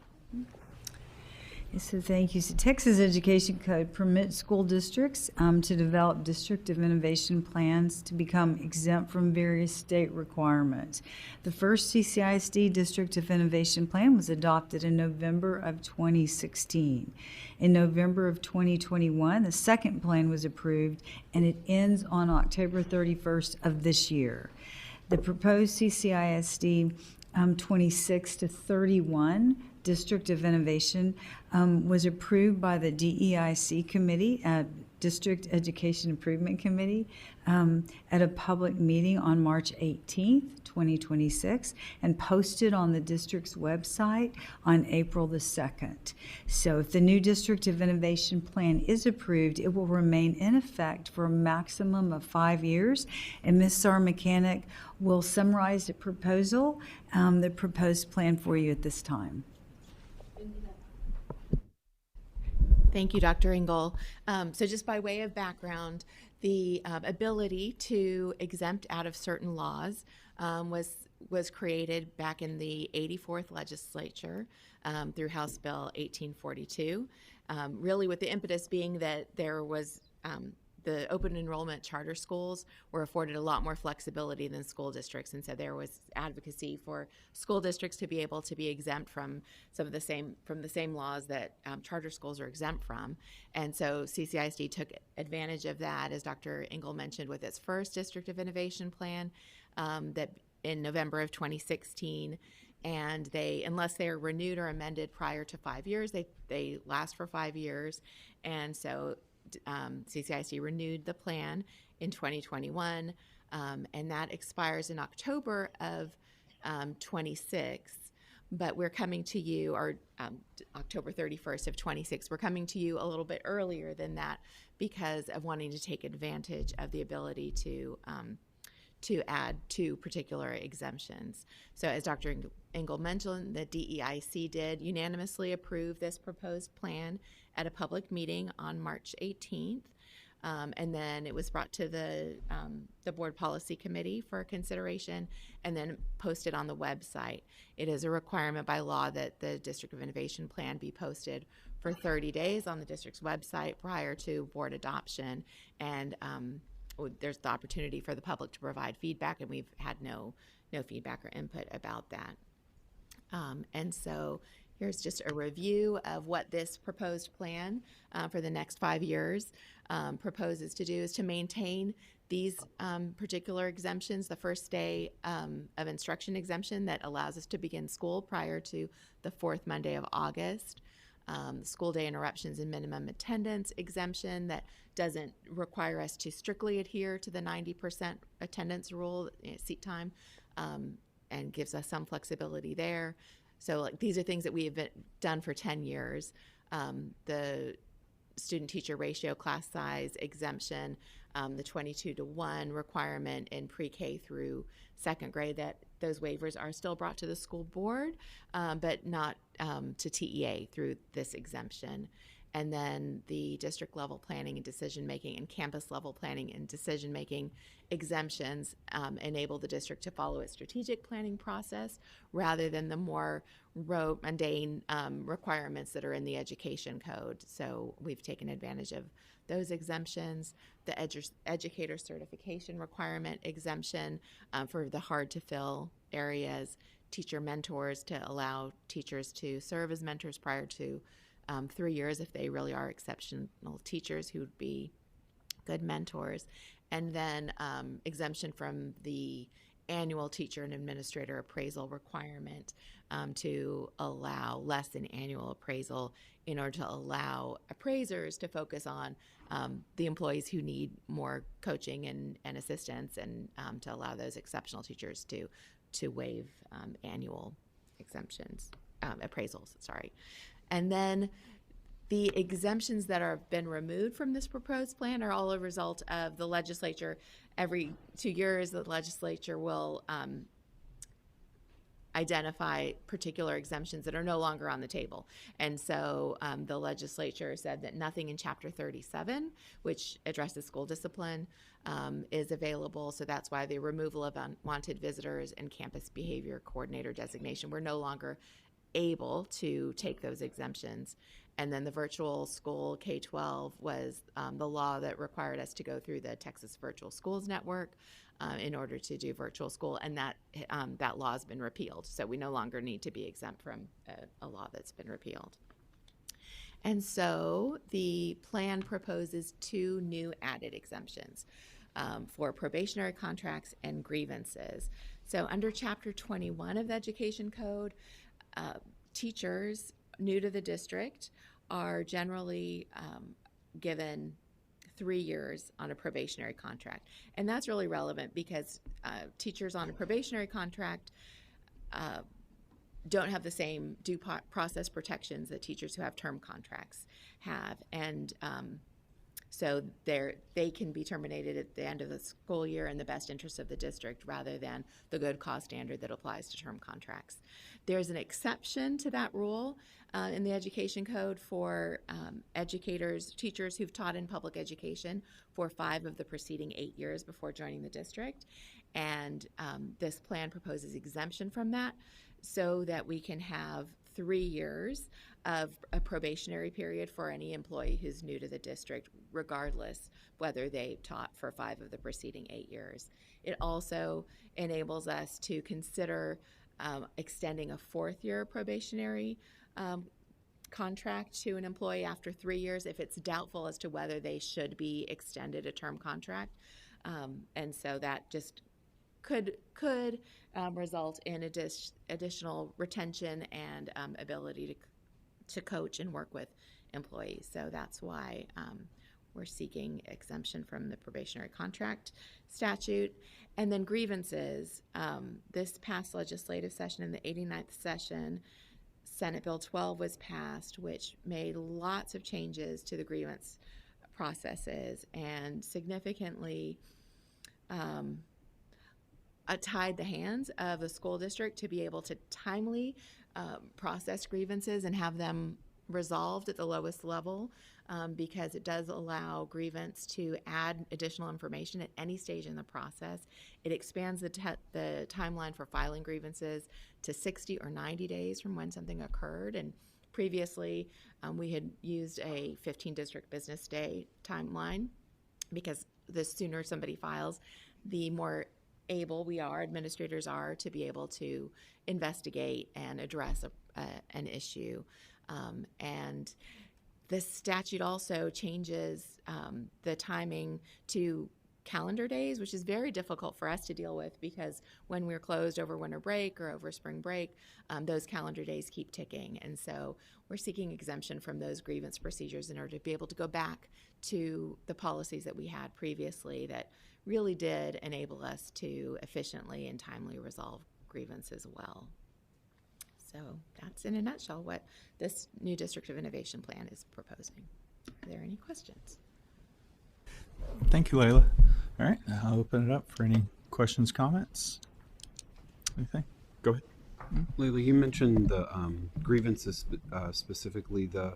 So thank you. So Texas Education Code permits school districts to develop District of Innovation plans to become exempt from various state requirements. The first CCISD District of Innovation Plan was adopted in November of 2016. In November of 2021, the second plan was approved, and it ends on October 31st of this year. The proposed CCISD 26 to 31 District of Innovation was approved by the DEIC Committee, District Education Improvement Committee, at a public meeting on March 18th, 2026, and posted on the district's website on April the 2nd. So if the new District of Innovation Plan is approved, it will remain in effect for a maximum of 5 years, and Ms. Sarah Mechanic will summarize the proposed plan for you at this time. Thank you, Dr. Engel. So just by way of background, the ability to exempt out of certain laws was created back in the 84th legislature through House Bill 1842, really with the impetus being that there was the open enrollment charter schools were afforded a lot more flexibility than school districts, and so there was advocacy for school districts to be able to be exempt from some of the same laws that charter schools are exempt from. And so CCISD took advantage of that, as Dr. Engel mentioned, with its first District of Innovation Plan that in November of 2016. And they, unless they are renewed or amended prior to 5 years, they last for 5 years. And so CCISD renewed the plan in 2021, and that expires in October of 26. But we're coming to you, or October 31st of 26. We're coming to you a little bit earlier than that because of wanting to take advantage of the ability to add 2 particular exemptions. So as Dr. Engel mentioned, the DEIC did unanimously approve this proposed plan at a public meeting on March 18th. And then it was brought to the Board Policy Committee for consideration and then posted on the website. It is a requirement by law that the District of Innovation Plan be posted for 30 days on the district's website prior to board adoption. And there's the opportunity for the public to provide feedback, and we've had no feedback or input about that. And so here's just a review of what this proposed plan for the next 5 years proposes to do is to maintain these particular exemptions, the first day of instruction exemption that allows us to begin school prior to the fourth Monday of August. School day interruptions and minimum attendance exemption that doesn't require us to strictly adhere to the 90% attendance rule, seat time, and gives us some flexibility there. So like, these are things that we have done for 10 years. The student-teacher ratio, class size exemption, the 22-to-1 requirement in pre-K through second grade, that those waivers are still brought to the school board, but not to TEA through this exemption. And then the district level planning and decision making and campus level planning and decision making exemptions enable the district to follow its strategic planning process rather than the more mundane requirements that are in the education code. So we've taken advantage of those exemptions. The educator certification requirement exemption for the hard to fill areas, teacher mentors to allow teachers to serve as mentors prior to 3 years if they really are exceptional teachers who would be good mentors, and then exemption from the annual teacher and administrator appraisal requirement to allow less than annual appraisal in order to allow appraisers to focus on the employees who need more coaching and assistance, and to allow those exceptional teachers to waive annual exemptions, appraisals, sorry. And then the exemptions that have been removed from this proposed plan are all a result of the legislature. Every 2 years, the legislature will identify particular exemptions that are no longer on the table. And so the legislature said that nothing in Chapter 37, which addresses school discipline, is available. So that's why the removal of unwanted visitors and campus behavior coordinator designation, we're no longer able to take those exemptions. And then the virtual school K-12 was the law that required us to go through the Texas Virtual Schools Network in order to do virtual school, and that law has been repealed. So we no longer need to be exempt from a law that's been repealed. And so the plan proposes 2 new added exemptions for probationary contracts and grievances. So under Chapter 21 of the Education Code, teachers new to the district are generally given 3 years on a probationary contract. And that's really relevant because teachers on a probationary contract don't have the same due process protections that teachers who have term contracts have. And so they can be terminated at the end of the school year in the best interest of the district rather than the good cause standard that applies to term contracts. There's an exception to that rule in the education code for teachers who've taught in public education for 5 of the preceding 8 years before joining the district. And this plan proposes exemption from that so that we can have 3 years of a probationary period for any employee who's new to the district, regardless whether they taught for 5 of the preceding 8 years. It also enables us to consider extending a 4th year probationary contract to an employee after 3 years if it's doubtful as to whether they should be extended a term contract. And so that just could result in additional retention and ability to coach and work with employees. So that's why we're seeking exemption from the probationary contract statute. And then grievances. This past legislative session, in the 89th session, Senate Bill 12 was passed, which made lots of changes to the grievance processes and significantly tied the hands of the school district to be able to timely process grievances and have them resolved at the lowest level, because it does allow grievance to add additional information at any stage in the process. It expands the timeline for filing grievances to 60 or 90 days from when something occurred. And previously, we had used a 15 district business day timeline because the sooner somebody files, the more administrators are, to be able to investigate and address an issue. And the statute also changes the timing to calendar days, which is very difficult for us to deal with because when we're closed over winter break or over spring break, those calendar days keep ticking. And so we're seeking exemption from those grievance procedures in order to be able to go back to the policies that we had previously that really did enable us to efficiently and timely resolve grievances well. So that's in a nutshell what this new District of Innovation plan is proposing. Are there any questions? Thank you, Layla. All right, I'll open it up for any questions, comments. Anything? Go ahead. Layla, you mentioned the grievances, specifically the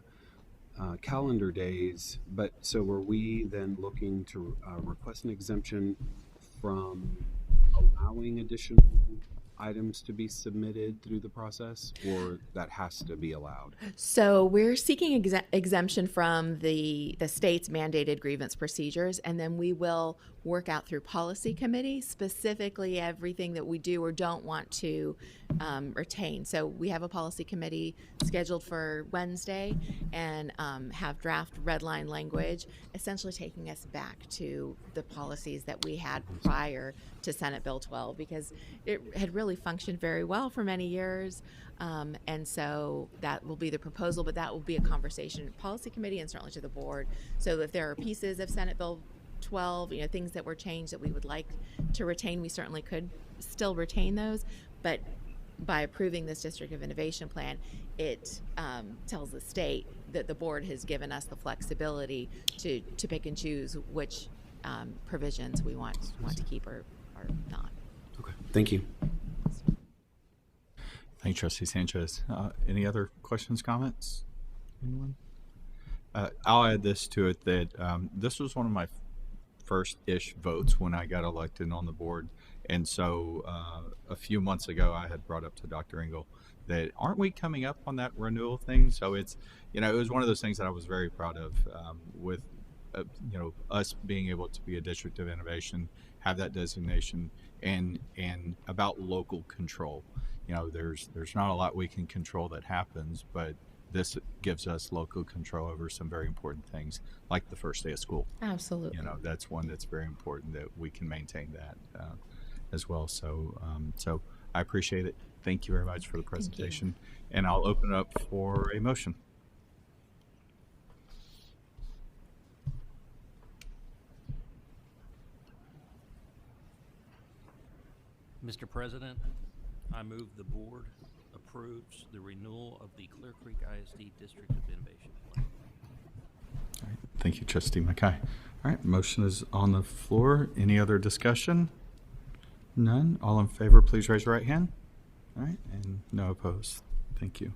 calendar days, but so were we then looking to request an exemption from allowing additional items to be submitted through the process, or that has to be allowed? So we're seeking exemption from the state's mandated grievance procedures, and then we will work out through policy committee specifically everything that we do or don't want to retain. So we have a policy committee scheduled for Wednesday and have draft red line language, essentially taking us back to the policies that we had prior to Senate Bill 12, because it had really functioned very well for many years. And so that will be the proposal, but that will be a conversation at policy committee and certainly to the board. So if there are pieces of Senate Bill 12, things that were changed that we would like to retain, we certainly could still retain those. But by approving this District of Innovation plan, it tells the state that the board has given us the flexibility to pick and choose which provisions we want to keep or not. Okay, thank you. Thank you, Trustee Sanchez. Any other questions, comments? Anyone? I'll add this to it that this was one of my first-ish votes when I got elected on the board. And so a few months ago, I had brought up to Dr. Engel that aren't we coming up on that renewal thing? So it's, it was one of those things that I was very proud of with, us being able to be a District of Innovation, have that designation, and about local control. There's not a lot we can control that happens, but this gives us local control over some very important things, like the first day of school. Absolutely. That's one that's very important that we can maintain that as well. So, so I appreciate it. Thank you very much for the presentation. And I'll open it up for a motion. Mr. President, I move the board approves the renewal of the Clear Creek ISD District of Innovation Plan. All right. Thank you, Trustee McKay. All right, motion is on the floor. Any other discussion? None. All in favor, please raise your right hand. All right, and no opposed. Thank you.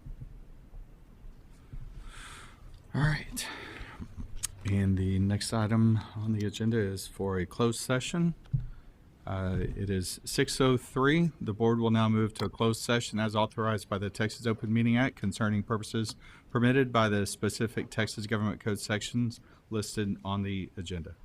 All right. And the next item on the agenda is for a closed session. It is 6:03. The board will now move to a closed session as authorized by the Texas Open Meeting Act concerning purposes permitted by the specific Texas Government Code sections listed on the agenda.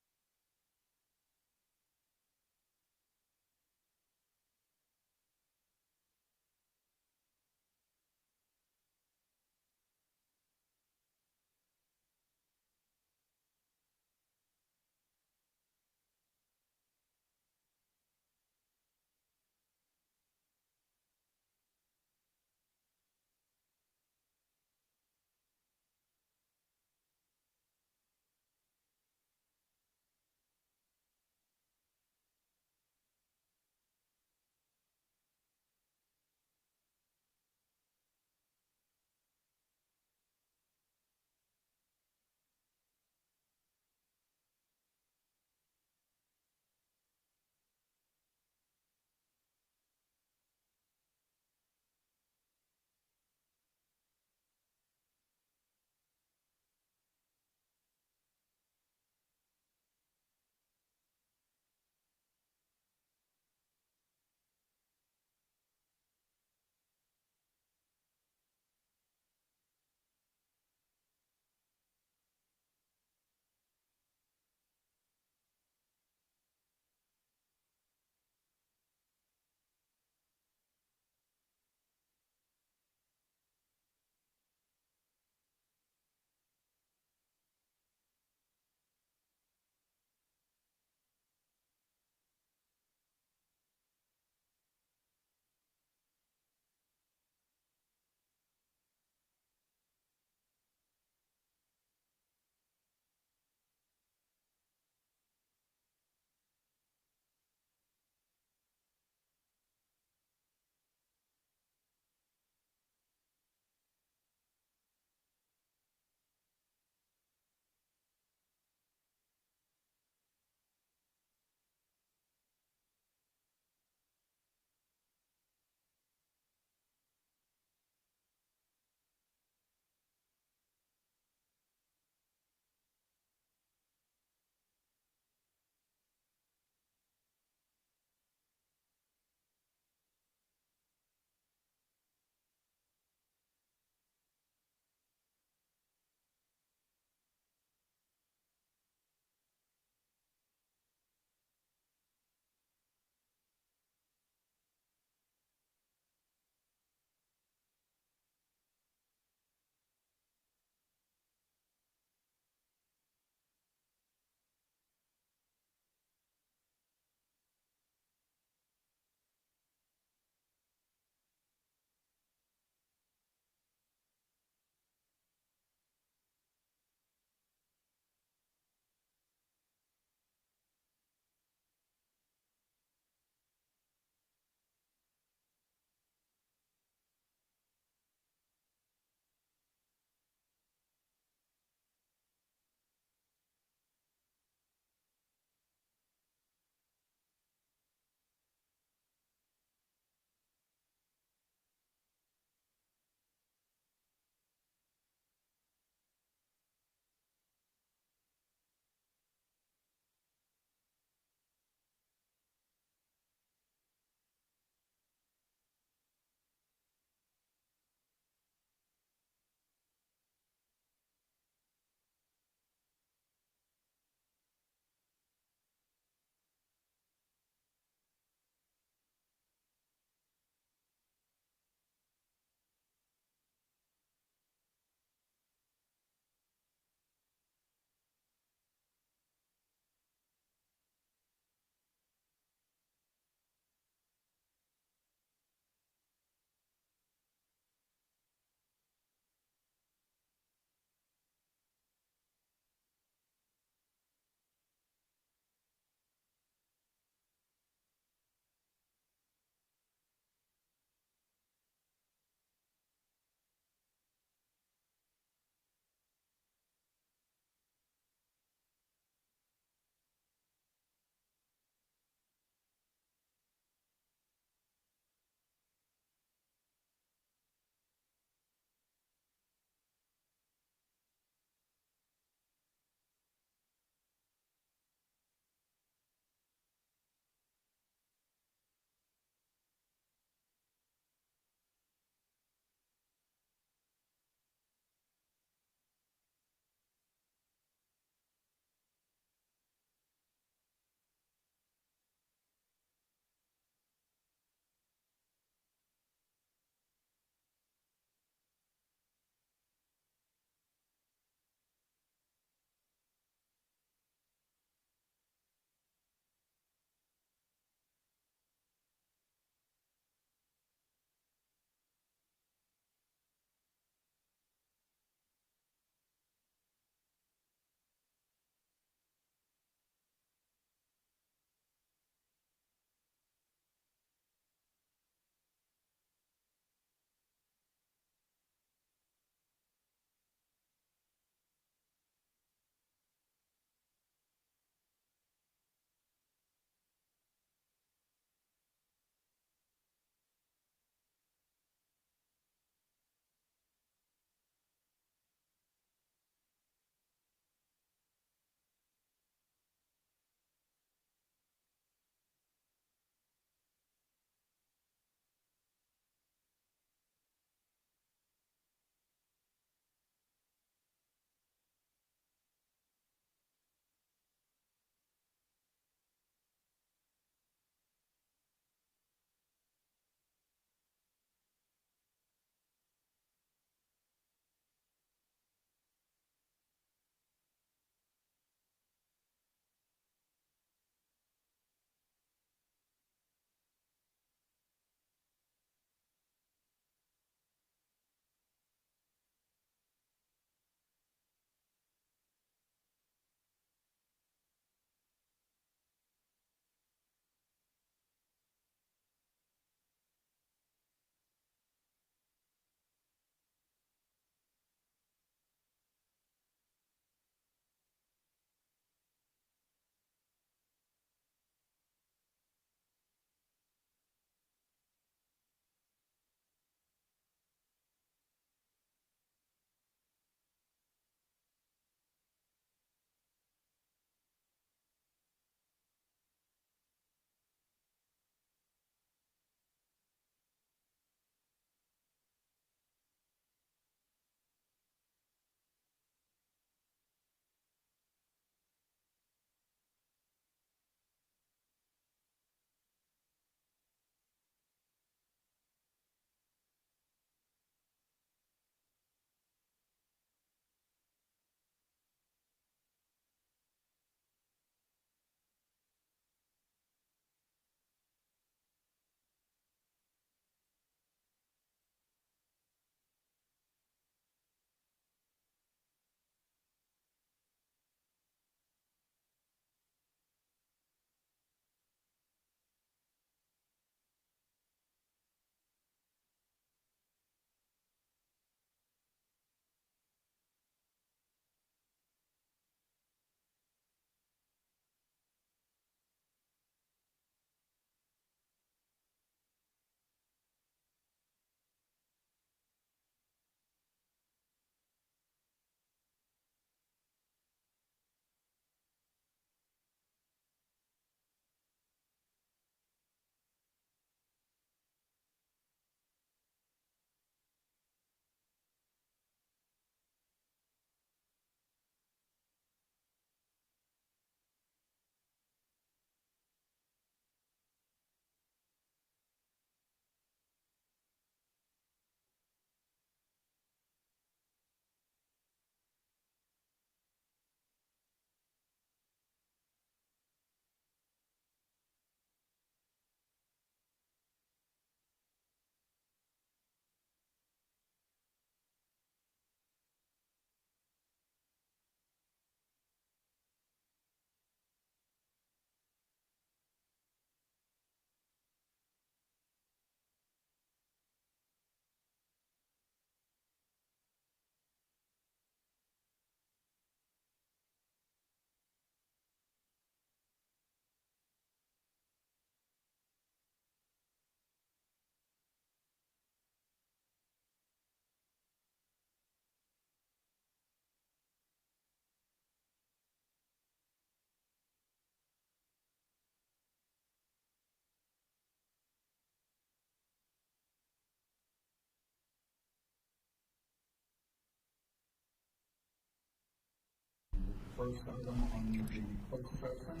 first item on the clerk's preference,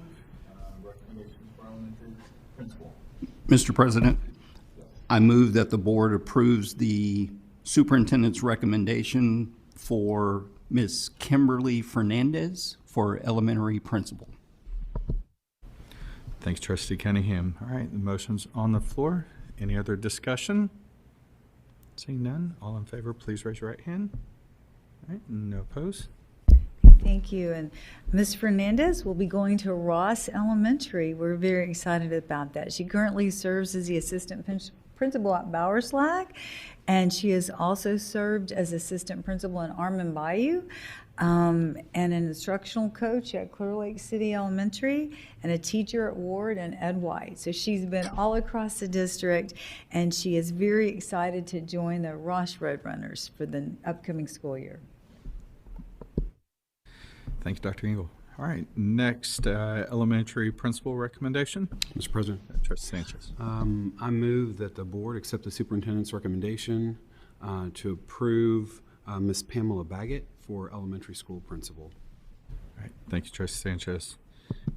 recommendations for elementary principal. Mr. President, I move that the board approves the superintendent's recommendation for Ms. Kimberly Fernandez for elementary principal. Thanks, Trustee Cunningham. All right, the motion's on the floor. Any other discussion? Seeing none, all in favor, please raise your right hand. All right, no opposed. Thank you. And Ms. Fernandez will be going to Ross Elementary. We're very excited about that. She currently serves as the assistant principal at Bowerslag, and she has also served as assistant principal in Armand Bayou, and an instructional coach at Clear Lake City Elementary, and a teacher at Ward and Ed White. So she's been all across the district, and she is very excited to join the Ross Roadrunners for the upcoming school year. Thank you, Dr. Engel. All right, next, elementary principal recommendation. Mr. President, Trustee Sanchez. I move that the board accept the superintendent's recommendation to approve Ms. Pamela Baggett for elementary school principal. All right, thank you, Trustee Sanchez.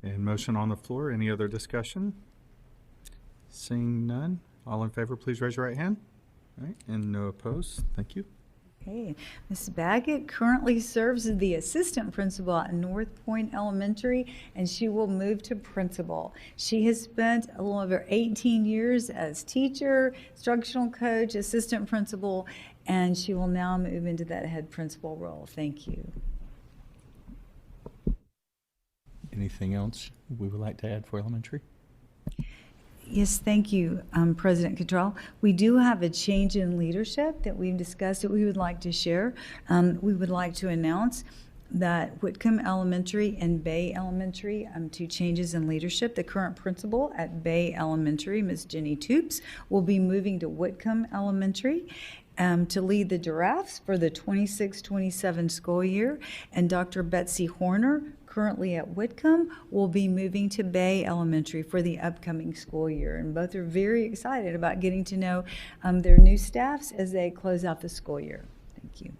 And motion on the floor. Any other discussion? Seeing none, all in favor, please raise your right hand. All right, and no opposed. Thank you. Okay, Ms. Baggett currently serves as the assistant principal at North Point Elementary, and she will move to principal. She has spent a little over 18 years as teacher, instructional coach, assistant principal, and she will now move into that head principal role. Thank you. Anything else we would like to add for elementary? Yes, thank you, President Cottrell. We do have a change in leadership that we've discussed that we would like to share. We would like to announce that Whitcomb Elementary and Bay Elementary, two changes in leadership. The current principal at Bay Elementary, Ms. Jenny Toops, will be moving to Whitcomb Elementary to lead the giraffes for the 26-27 school year. And Dr. Betsy Horner, currently at Whitcomb, will be moving to Bay Elementary for the upcoming school year. And both are very excited about getting to know their new staffs as they close out the school year. Thank you.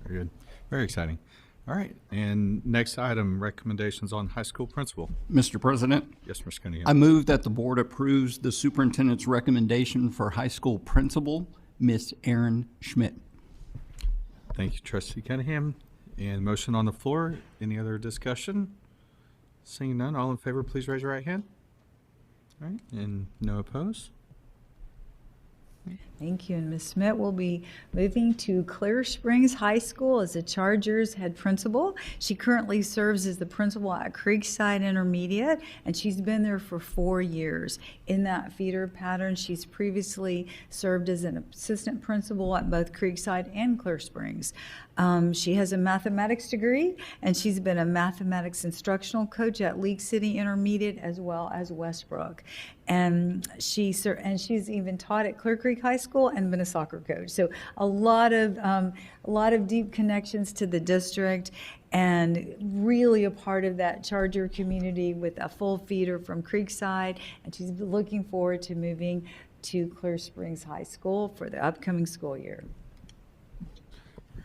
Very good. Very exciting. All right, and next item, recommendations on high school principal. Mr. President, Yes, Mr. Cunningham. I move that the board approves the superintendent's recommendation for high school principal, Miss Erin Schmidt. Thank you, Trustee Cunningham. And motion on the floor. Any other discussion? Seeing none, all in favor, please raise your right hand. All right, and no opposed? Thank you. And Ms. Smith will be moving to Clear Springs High School as the Chargers head principal. She currently serves as the principal at Creekside Intermediate, and she's been there for 4 years. In that feeder pattern, she's previously served as an assistant principal at both Creekside and Clear Springs. She has a mathematics degree, and she's been a mathematics instructional coach at League City Intermediate as well as Westbrook. And she's even taught at Clear Creek High School and been a soccer coach. So a lot of deep connections to the district, and really a part of that Charger community with a full feeder from Creekside. And she's looking forward to moving to Clear Springs High School for the upcoming school year.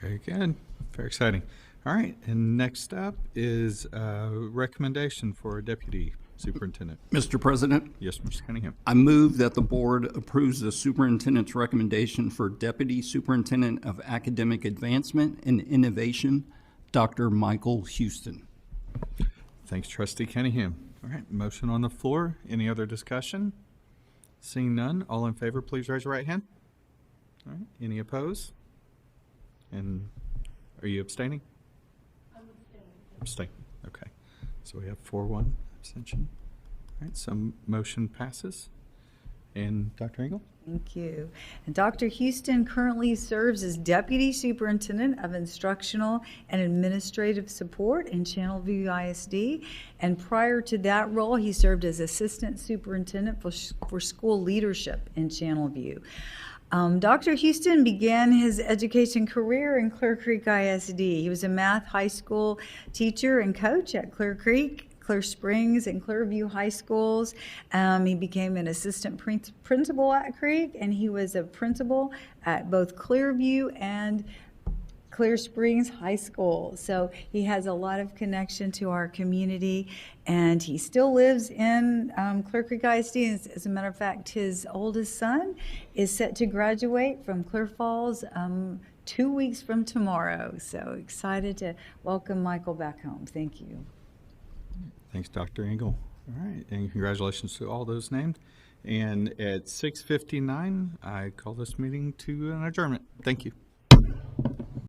Very good. Very exciting. All right, and next up is a recommendation for deputy superintendent. Mr. President, Yes, Mr. Cunningham. I move that the board approves the superintendent's recommendation for Deputy Superintendent of Academic Advancement and Innovation, Dr. Michael Houston. Thanks, Trustee Cunningham. All right, motion on the floor. Any other discussion? Seeing none, all in favor, please raise your right hand. All right, any opposed? And are you abstaining? I'm abstaining. Okay, so we have 4-1 abstention. All right, so motion passes. And Dr. Engel? Thank you. And Dr. Houston currently serves as Deputy Superintendent of Instructional and Administrative Support in Channelview ISD. And prior to that role, he served as Assistant Superintendent for School Leadership in Channelview. Dr. Houston began his education career in Clear Creek ISD. He was a math high school teacher and coach at Clear Creek, Clear Springs, and Clearview High Schools. He became an assistant principal at Creek, and he was a principal at both Clearview and Clear Springs High School. So he has a lot of connection to our community, and he still lives in Clear Creek ISD. As a matter of fact, his oldest son is set to graduate from Clear Falls 2 weeks from tomorrow. So excited to welcome Michael back home. Thank you. Thanks, Dr. Engel. All right, and congratulations to all those named. And at 6:59, I call this meeting to an adjournment. Thank you.